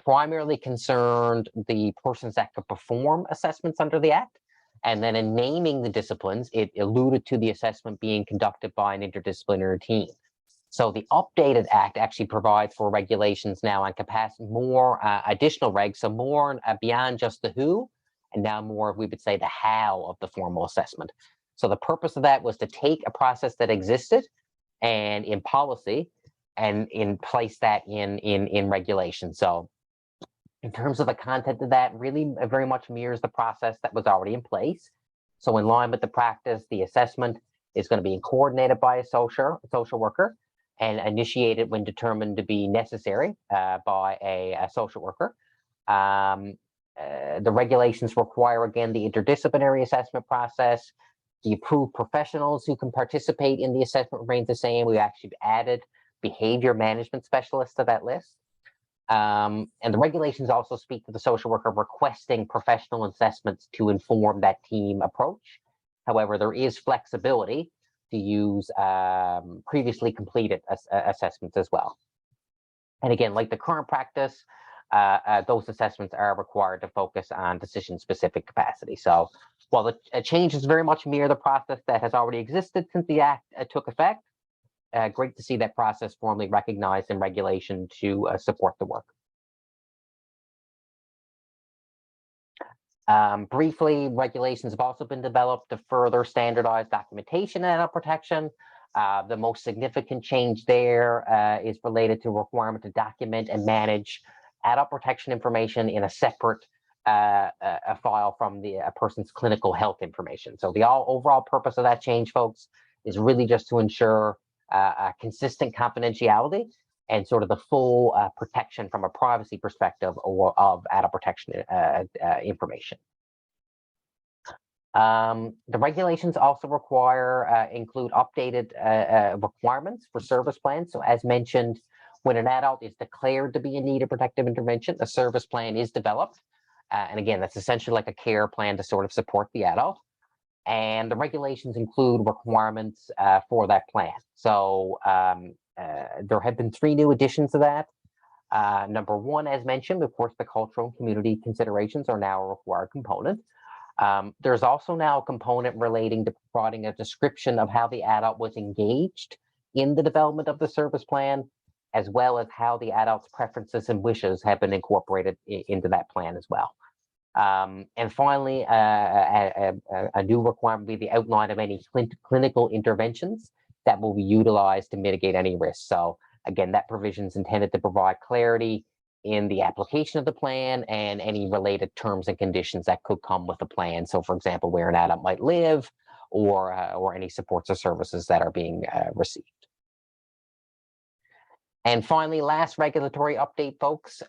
[SPEAKER 4] primarily concerned the persons that could perform assessments under the Act. And then in naming the disciplines, it alluded to the assessment being conducted by an interdisciplinary team. So the updated Act actually provides for regulations now on capacity, more additional regs, so more beyond just the who, and now more, we would say, the how of the formal assessment. So the purpose of that was to take a process that existed and in policy and place that in regulation. So in terms of the content of that, really very much mirrors the process that was already in place. So in line with the practice, the assessment is going to be coordinated by a social worker and initiated when determined to be necessary by a social worker. The regulations require, again, the interdisciplinary assessment process. The approved professionals who can participate in the assessment remains the same. We actually added behavior management specialists to that list. And the regulations also speak to the social worker requesting professional assessments to inform that team approach. However, there is flexibility to use previously completed assessments as well. And again, like the current practice, those assessments are required to focus on decision-specific capacity. So while the changes very much mirror the process that has already existed since the Act took effect, great to see that process formally recognized in regulation to support the work. Briefly, regulations have also been developed to further standardize documentation and adult protection. The most significant change there is related to a requirement to document and manage adult protection information in a separate a file from a person's clinical health information. So the overall purpose of that change, folks, is really just to ensure a consistent confidentiality and sort of the full protection from a privacy perspective of adult protection information. The regulations also include updated requirements for service plans. So as mentioned, when an adult is declared to be in need of protective intervention, a service plan is developed. And again, that's essentially like a care plan to sort of support the adult. And the regulations include requirements for that plan. So there have been 3 new additions to that. Number one, as mentioned, of course, the cultural and community considerations are now a required component. There's also now a component relating to providing a description of how the adult was engaged in the development of the service plan, as well as how the adult's preferences and wishes have been incorporated into that plan as well. And finally, a new requirement will be the outline of any clinical interventions that will be utilized to mitigate any risks. So again, that provision is intended to provide clarity in the application of the plan and any related terms and conditions that could come with the plan. So for example, where an adult might live or any supports or services that are being received. And finally, last regulatory update, folks,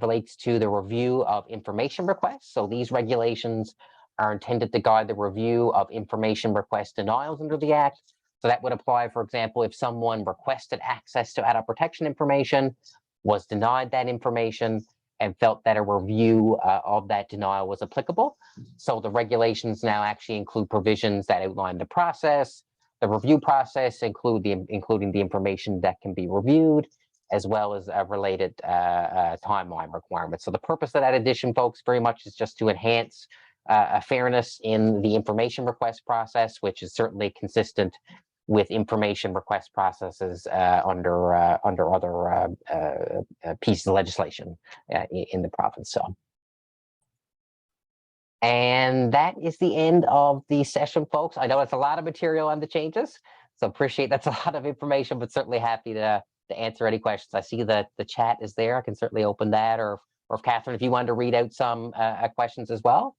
[SPEAKER 4] relates to the review of information requests. So these regulations are intended to guide the review of information request denials under the Act. So that would apply, for example, if someone requested access to adult protection information, was denied that information, and felt that a review of that denial was applicable. So the regulations now actually include provisions that outline the process. The review process including the information that can be reviewed, as well as related timeline requirements. So the purpose of that addition, folks, very much is just to enhance fairness in the information request process, which is certainly consistent with information request processes under other pieces of legislation in the province. So. And that is the end of the session, folks. I know it's a lot of material on the changes, so appreciate that's a lot of information, but certainly happy to answer any questions. I see that the chat is there. I can certainly open that, or if Catherine, if you wanted to read out some questions as well.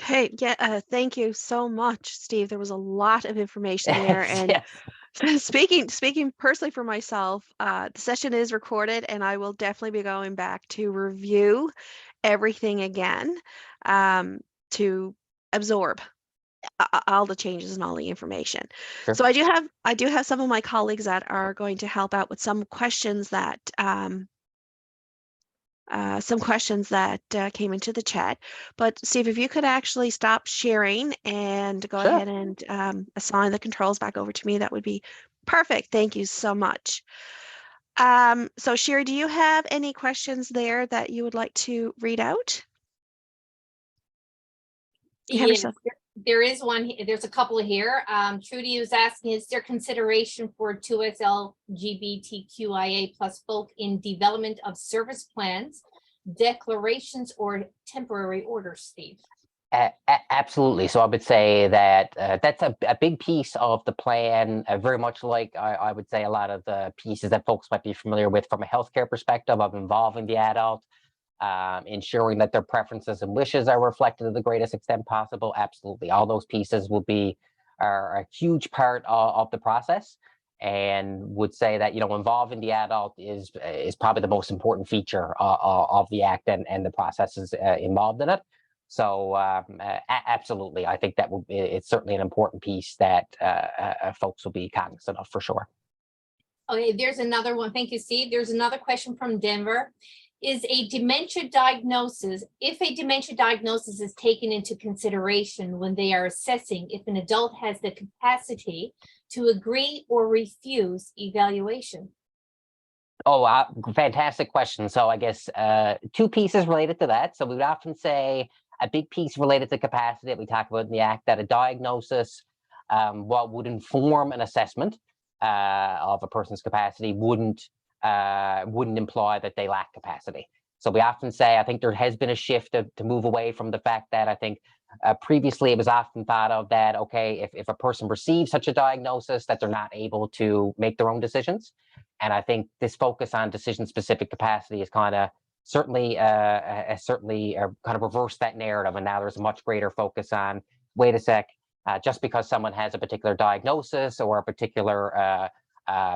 [SPEAKER 1] Okay, yeah, thank you so much, Steve. There was a lot of information there, and
[SPEAKER 4] Yes.
[SPEAKER 1] speaking personally for myself, the session is recorded, and I will definitely be going back to review everything again to absorb all the changes and all the information.
[SPEAKER 4] Sure.
[SPEAKER 1] So I do have some of my colleagues that are going to help out with some questions that came into the chat. But Steve, if you could actually stop sharing and go
[SPEAKER 4] Sure.
[SPEAKER 1] ahead and assign the controls back over to me, that would be perfect. Thank you so much. So Sherry, do you have any questions there that you would like to read out?
[SPEAKER 2] Yes, there is one. There's a couple here. Trudy was asking, is there consideration for 2S LGBTQIA plus folk in development of service plans, declarations, or temporary orders, Steve?
[SPEAKER 4] Absolutely. So I would say that that's a big piece of the plan, very much like I would say a lot of the pieces that folks might be familiar with from a healthcare perspective of involving the adult, ensuring that their preferences and wishes are reflected to the greatest extent possible. Absolutely. All those pieces will be are a huge part of the process, and would say that, you know, involving the adult is probably the most important feature of the Act and the processes involved in it. So absolutely, I think that it's certainly an important piece that folks will be cognizant of for sure.
[SPEAKER 2] Okay, there's another one. Thank you, Steve. There's another question from Denver. Is a dementia diagnosis, if a dementia diagnosis is taken into consideration when they are assessing if an adult has the capacity to agree or refuse evaluation?
[SPEAKER 4] Oh, fantastic question. So I guess two pieces related to that. So we would often say a big piece related to capacity that we talk about in the Act, that a diagnosis, what would inform an assessment of a person's capacity wouldn't imply that they lack capacity. So we often say, I think there has been a shift to move away from the fact that I think previously it was often thought of that, okay, if a person receives such a diagnosis, that they're not able to make their own decisions. And I think this focus on decision-specific capacity is kind of certainly kind of reversed that narrative. And now there's a much greater focus on, wait a sec, just because someone has a particular diagnosis or a particular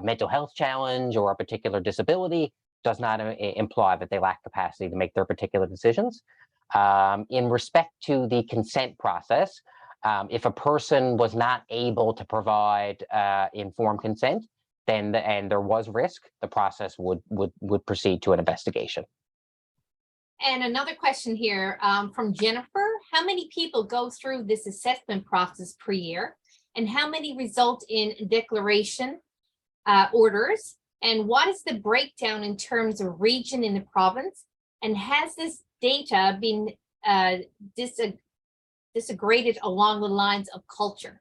[SPEAKER 4] mental health challenge or a particular disability does not imply that they lack capacity to make their particular decisions. In respect to the consent process, if a person was not able to provide informed consent, then and there was risk, the process would proceed to an investigation.
[SPEAKER 2] And another question here from Jennifer. How many people go through this assessment process per year? And how many result in declaration orders? And what is the breakdown in terms of region in the province? And has this data been disaggregated along the lines of culture?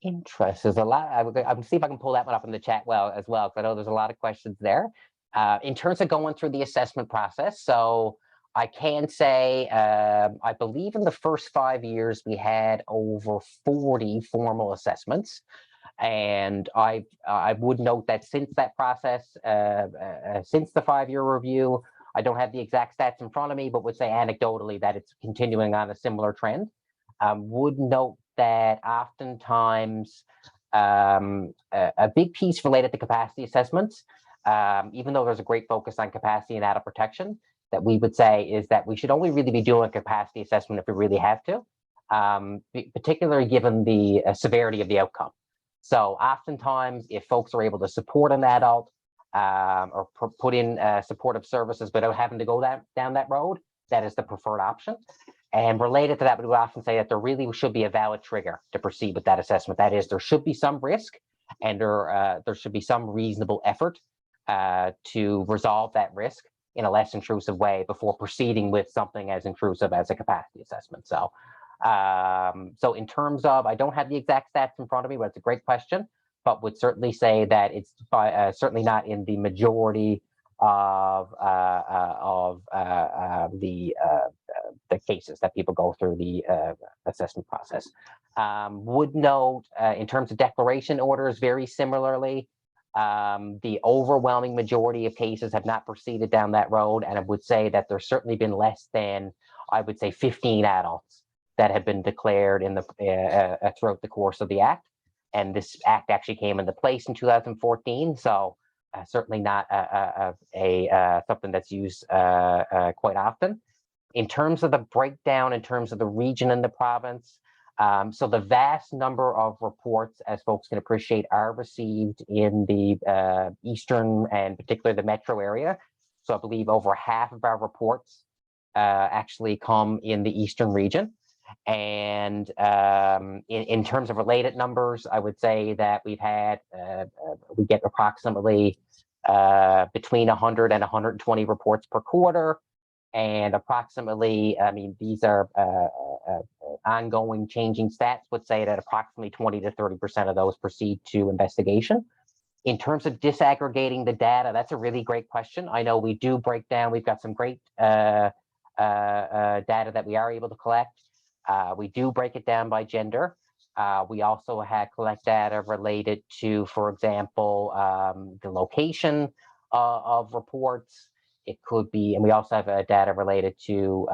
[SPEAKER 4] Interest. There's a lot. I'm see if I can pull that one up in the chat as well, because I know there's a lot of questions there. In terms of going through the assessment process, so I can say I believe in the first 5 years we had over 40 formal assessments. And I would note that since that process, since the 5-year review, I don't have the exact stats in front of me, but would say anecdotally that it's continuing on a similar trend. Would note that oftentimes a big piece related to capacity assessments, even though there's a great focus on capacity and adult protection, that we would say is that we should only really be doing a capacity assessment if we really have to, particularly given the severity of the outcome. So oftentimes, if folks are able to support an adult or put in supportive services without having to go down that road, that is the preferred option. And related to that, we would often say that there really should be a valid trigger to proceed with that assessment. That is, there should be some risk and there should be some reasonable effort to resolve that risk in a less intrusive way before proceeding with something as intrusive as a capacity assessment. So so in terms of, I don't have the exact stats in front of me, but it's a great question, but would certainly say that it's certainly not in the majority of the cases that people go through the assessment process. Would note in terms of declaration orders, very similarly, the overwhelming majority of cases have not proceeded down that road, and I would say that there's certainly been less than, I would say, 15 adults that have been declared in the throughout the course of the act. And this act actually came into place in 2014, so certainly not something that's used quite often. In terms of the breakdown, in terms of the region in the province, so the vast number of reports, as folks can appreciate, are received in the eastern and particularly the metro area. So I believe over half of our reports actually come in the eastern region. And in terms of related numbers, I would say that we've had, we get approximately between 100 and 120 reports per quarter. And approximately, I mean, these are ongoing changing stats, would say that approximately 20 to 30% of those proceed to investigation. In terms of disaggregating the data, that's a really great question. I know we do break down, we've got some great data that we are able to collect. We do break it down by gender. We also collect data related to, for example, the location of reports. It could be, and we also have data related to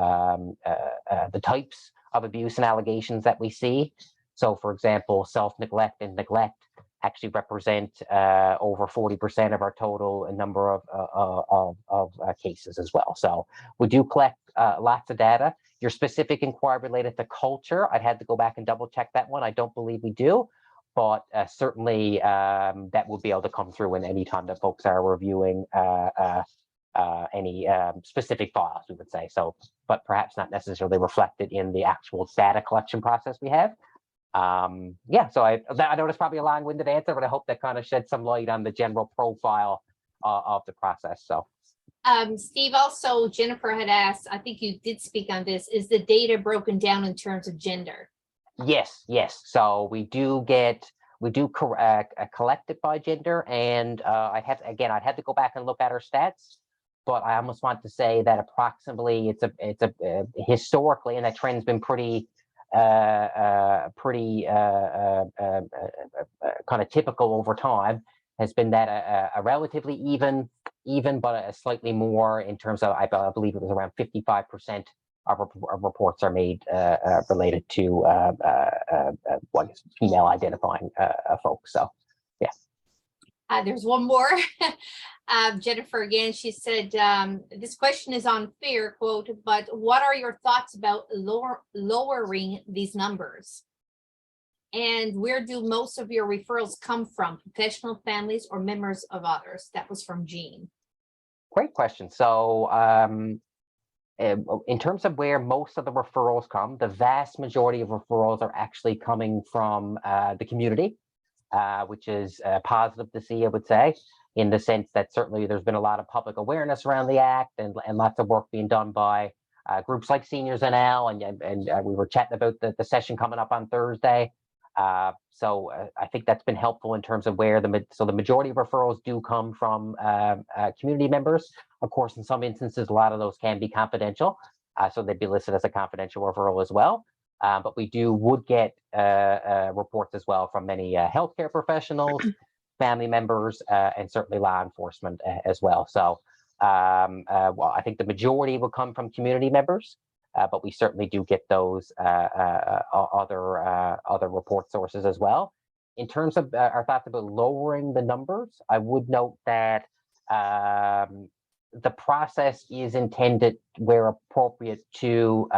[SPEAKER 4] the types of abuse and allegations that we see. So, for example, self-neglect and neglect actually represent over 40% of our total number of cases as well. So we do collect lots of data. Your specific inquiry related to culture, I'd had to go back and double check that one. I don't believe we do, but certainly that will be able to come through in any time that folks are reviewing any specific files, we would say. So, but perhaps not necessarily reflected in the actual data collection process we have. Yeah, so I know it's probably a long-winded answer, but I hope that kind of sheds some light on the general profile of the process. So.
[SPEAKER 2] Steve, also Jennifer had asked, I think you did speak on this, is the data broken down in terms of gender?
[SPEAKER 4] Yes. So we do collect it by gender, and I'd have to go back and look at our stats, but I almost want to say that approximately it's a historically, and that trend's been pretty kind of typical over time, has been that a relatively even, but a slightly more in terms of, I believe it was around 55% of reports are made related to female identifying folks. So, yeah.
[SPEAKER 2] There's one more. Jennifer, again, she said, this question is unfair, quote, but what are your thoughts about lowering these numbers? And where do most of your referrals come from? Professional, families, or members of others? That was from Jean.
[SPEAKER 4] Great question. So in terms of where most of the referrals come, the vast majority of referrals are actually coming from the community. which is positive to see, I would say, in the sense that certainly there's been a lot of public awareness around the Act and lots of work being done by groups like Seniors NL, and we were chatting about the session coming up on Thursday. So I think that's been helpful in terms of where the majority of referrals do come from community members. Of course, in some instances, a lot of those can be confidential, so they'd be listed as a confidential referral as well. But we would get reports as well from many healthcare professionals, family members, and certainly law enforcement as well. So well, I think the majority will come from community members, but we certainly do get those other report sources as well. In terms of our thoughts about lowering the numbers, I would note that the process is intended, where appropriate, to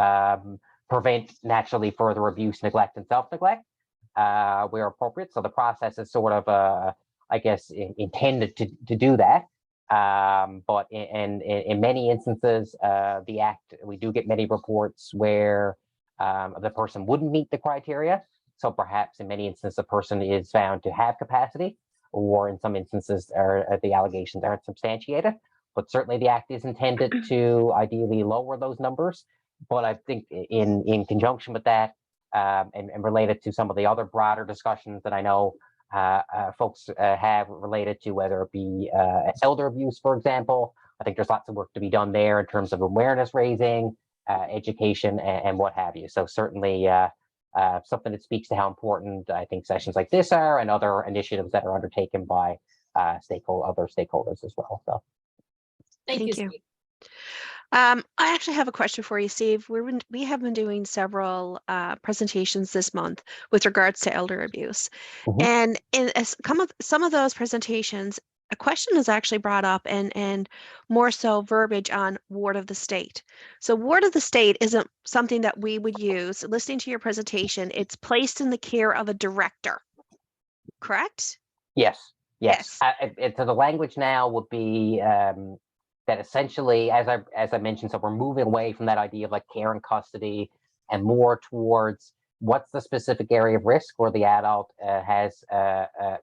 [SPEAKER 4] prevent naturally further abuse, neglect, and self-neglect where appropriate. So the process is sort of, I guess, intended to do that. But in many instances, the Act, we do get many reports where the person wouldn't meet the criteria. So perhaps in many instances, the person is found to have capacity, or in some instances, the allegations aren't substantiated. But certainly the Act is intended to ideally lower those numbers. But I think in conjunction with that, and related to some of the other broader discussions that I know folks have related to, whether it be elder abuse, for example, I think there's lots of work to be done there in terms of awareness raising, education, and what have you. So certainly something that speaks to how important I think sessions like this are, and other initiatives that are undertaken by other stakeholders as well. So
[SPEAKER 2] Thank you,
[SPEAKER 1] you.
[SPEAKER 2] Steve.
[SPEAKER 1] I actually have a question for you, Steve. We have been doing several presentations this month with regards to elder abuse. And in some of those presentations, a question is actually brought up, and more so verbiage on ward of the state. So ward of the state isn't something that we would use. Listening to your presentation, it's placed in the care of a director, correct?
[SPEAKER 4] Yes.
[SPEAKER 1] Yes.
[SPEAKER 4] So the language now would be that essentially, as I mentioned, so we're moving away from that idea of like care and custody, and more towards what's the specific area of risk where the adult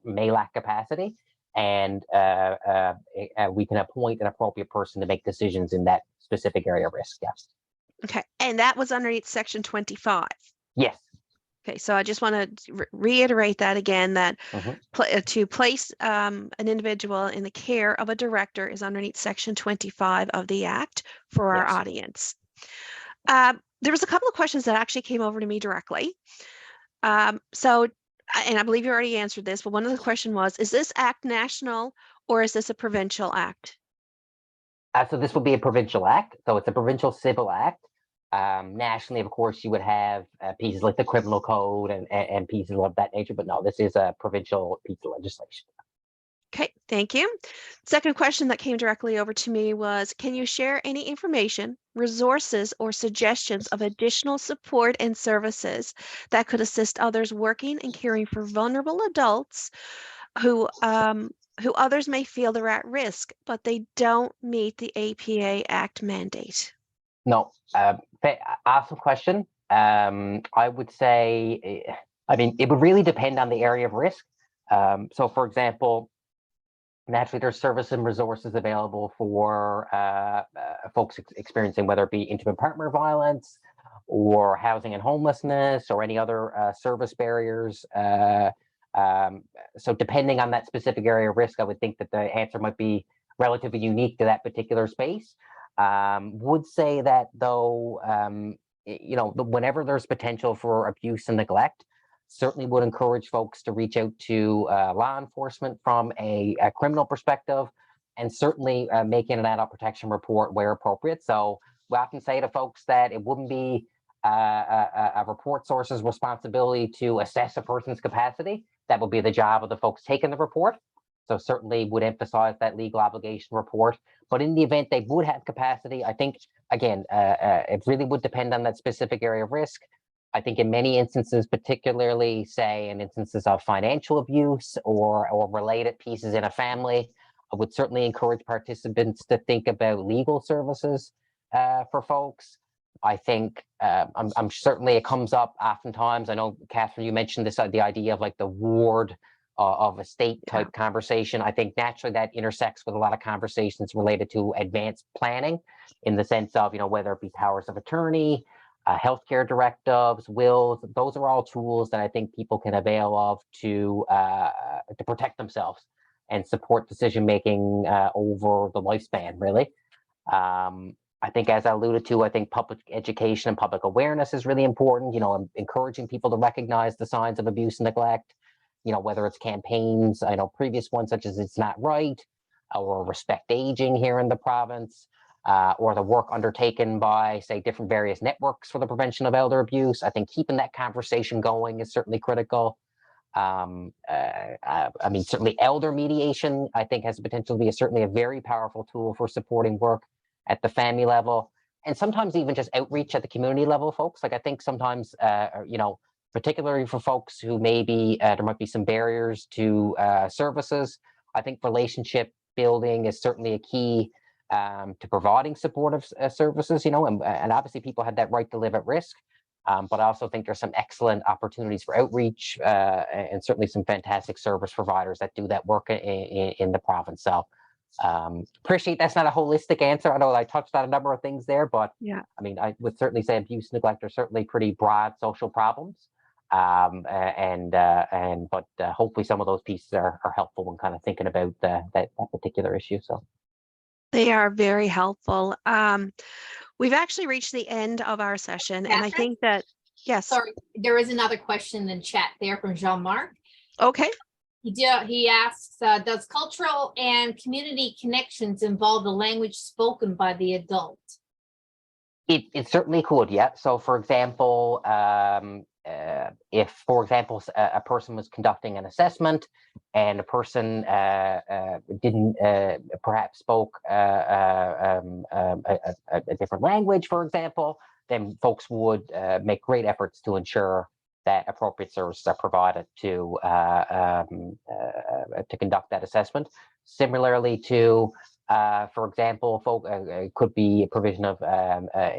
[SPEAKER 4] may lack capacity, and we can appoint an appropriate person to make decisions in that specific area of risk. Yes.
[SPEAKER 1] Okay, and that was underneath section 25.
[SPEAKER 4] Yes.
[SPEAKER 1] Okay, so I just want to reiterate that again, that to place an individual in the care of a director is underneath section 25 of the Act for our audience. There was a couple of questions that actually came over to me directly. So, and I believe you already answered this, but one of the questions was, is this Act national or is this a provincial Act?
[SPEAKER 4] So this would be a provincial Act. So it's a provincial civil act. Nationally, of course, you would have pieces like the criminal code and pieces of that nature, but no, this is a provincial piece of legislation.
[SPEAKER 1] Okay, thank you. Second question that came directly over to me was, can you share any information, resources, or suggestions of additional support and services that could assist others working and caring for vulnerable adults who others may feel they're at risk, but they don't meet the APA Act mandate?
[SPEAKER 4] No, awesome question. I would say, I mean, it would really depend on the area of risk. So, for example, naturally, there's service and resources available for folks experiencing whether it be intimate partner violence or housing and homelessness or any other service barriers. So depending on that specific area of risk, I would think that the answer might be relatively unique to that particular space. Would say that though, you know, whenever there's potential for abuse and neglect, certainly would encourage folks to reach out to law enforcement from a criminal perspective, and certainly making an adult protection report where appropriate. So we often say to folks that it wouldn't be a report source's responsibility to assess a person's capacity. That would be the job of the folks taking the report. So certainly would emphasize that legal obligation report. But in the event they would have capacity, I think, again, it really would depend on that specific area of risk. I think in many instances, particularly say in instances of financial abuse or related pieces in a family, I would certainly encourage participants to think about legal services for folks. I think I'm certainly, it comes up oftentimes. I know, Catherine, you mentioned this, the idea of like the ward of a state type conversation. I think naturally that intersects with a lot of conversations related to advanced planning, in the sense of, whether it be powers of attorney, healthcare directives, wills. Those are all tools that I think people can avail of to protect themselves and support decision making over the lifespan, really. I think, as I alluded to, I think public education and public awareness is really important. Encouraging people to recognize the signs of abuse and neglect. Whether it's campaigns, I know previous ones such as It's Not Right, or Respect Aging here in the province, or the work undertaken by, say, different various networks for the prevention of elder abuse. I think keeping that conversation going is certainly critical. Certainly elder mediation, I think, has the potential to be certainly a very powerful tool for supporting work at the family level, and sometimes even just outreach at the community level, folks. Like, I think sometimes, particularly for folks who maybe there might be some barriers to services, I think relationship building is certainly a key to providing supportive services, and obviously people have that right to live at risk. But I also think there's some excellent opportunities for outreach and certainly some fantastic service providers that do that work in the province. So appreciate that's not a holistic answer. I know I touched on a number of things there, but
[SPEAKER 1] Yeah.
[SPEAKER 4] I would certainly say abuse and neglect are certainly pretty broad social problems. But hopefully some of those pieces are helpful when kind of thinking about that particular issue. So
[SPEAKER 1] They are very helpful. We've actually reached the end of our session, and I
[SPEAKER 2] Catherine?
[SPEAKER 1] think that, yes,
[SPEAKER 2] Sorry, there is another question in chat there from Jean-Marc.
[SPEAKER 1] okay.
[SPEAKER 2] He asks, does cultural and community connections involve the language spoken by the adult?
[SPEAKER 4] It certainly could, yeah. So, for example, if, for example, a person was conducting an assessment and a person didn't perhaps spoke a different language, for example, then folks would make great efforts to ensure that appropriate services are provided to conduct that assessment. Similarly to, for example, it could be a provision of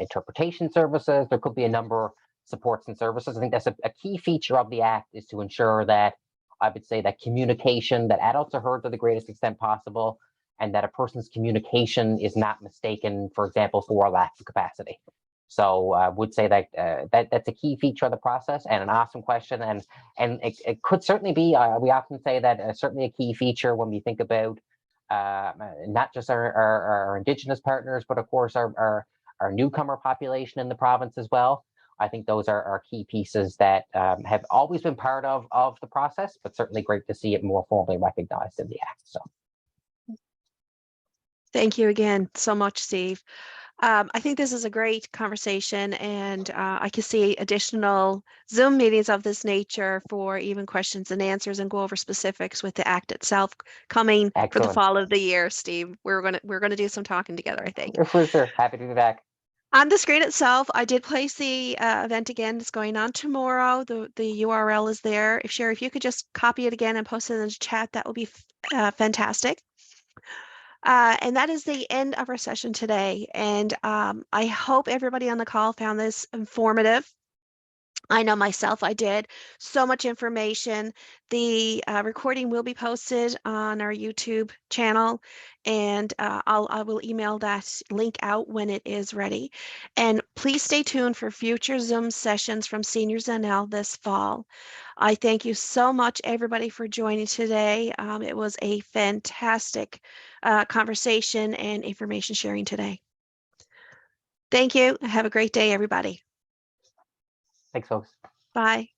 [SPEAKER 4] interpretation services. There could be a number of supports and services. I think that's a key feature of the Act, is to ensure that, I would say, that communication, that adults are heard to the greatest extent possible, and that a person's communication is not mistaken, for example, for a lack of capacity. So I would say that that's a key feature of the process, and an awesome question. And it could certainly be, we often say that certainly a key feature when we think about not just our Indigenous partners, but of course our newcomer population in the province as well. I think those are key pieces that have always been part of the process, but certainly great to see it more formally recognized in the Act. So,
[SPEAKER 1] Thank you again so much, Steve. I think this is a great conversation, and I can see additional Zoom meetings of this nature for even questions and answers, and go over specifics with the Act itself coming for the
[SPEAKER 4] excellent.
[SPEAKER 1] fall of the year. Steve, we're gonna do some talking together, I think.
[SPEAKER 4] For sure, happy to be back.
[SPEAKER 1] On the screen itself, I did place the event again. It's going on tomorrow. The URL is there. If Sherry, if you could just copy it again and post it in the chat, that would be fantastic. And that is the end of our session today. And I hope everybody on the call found this informative. I know myself, I did. So much information. The recording will be posted on our YouTube channel, and I will email that link out when it is ready. And please stay tuned for future Zoom sessions from Seniors NL this fall. I thank you so much, everybody, for joining today. It was a fantastic conversation and information sharing today. Thank you. Have a great day, everybody.
[SPEAKER 4] Thanks, folks.
[SPEAKER 1] Bye.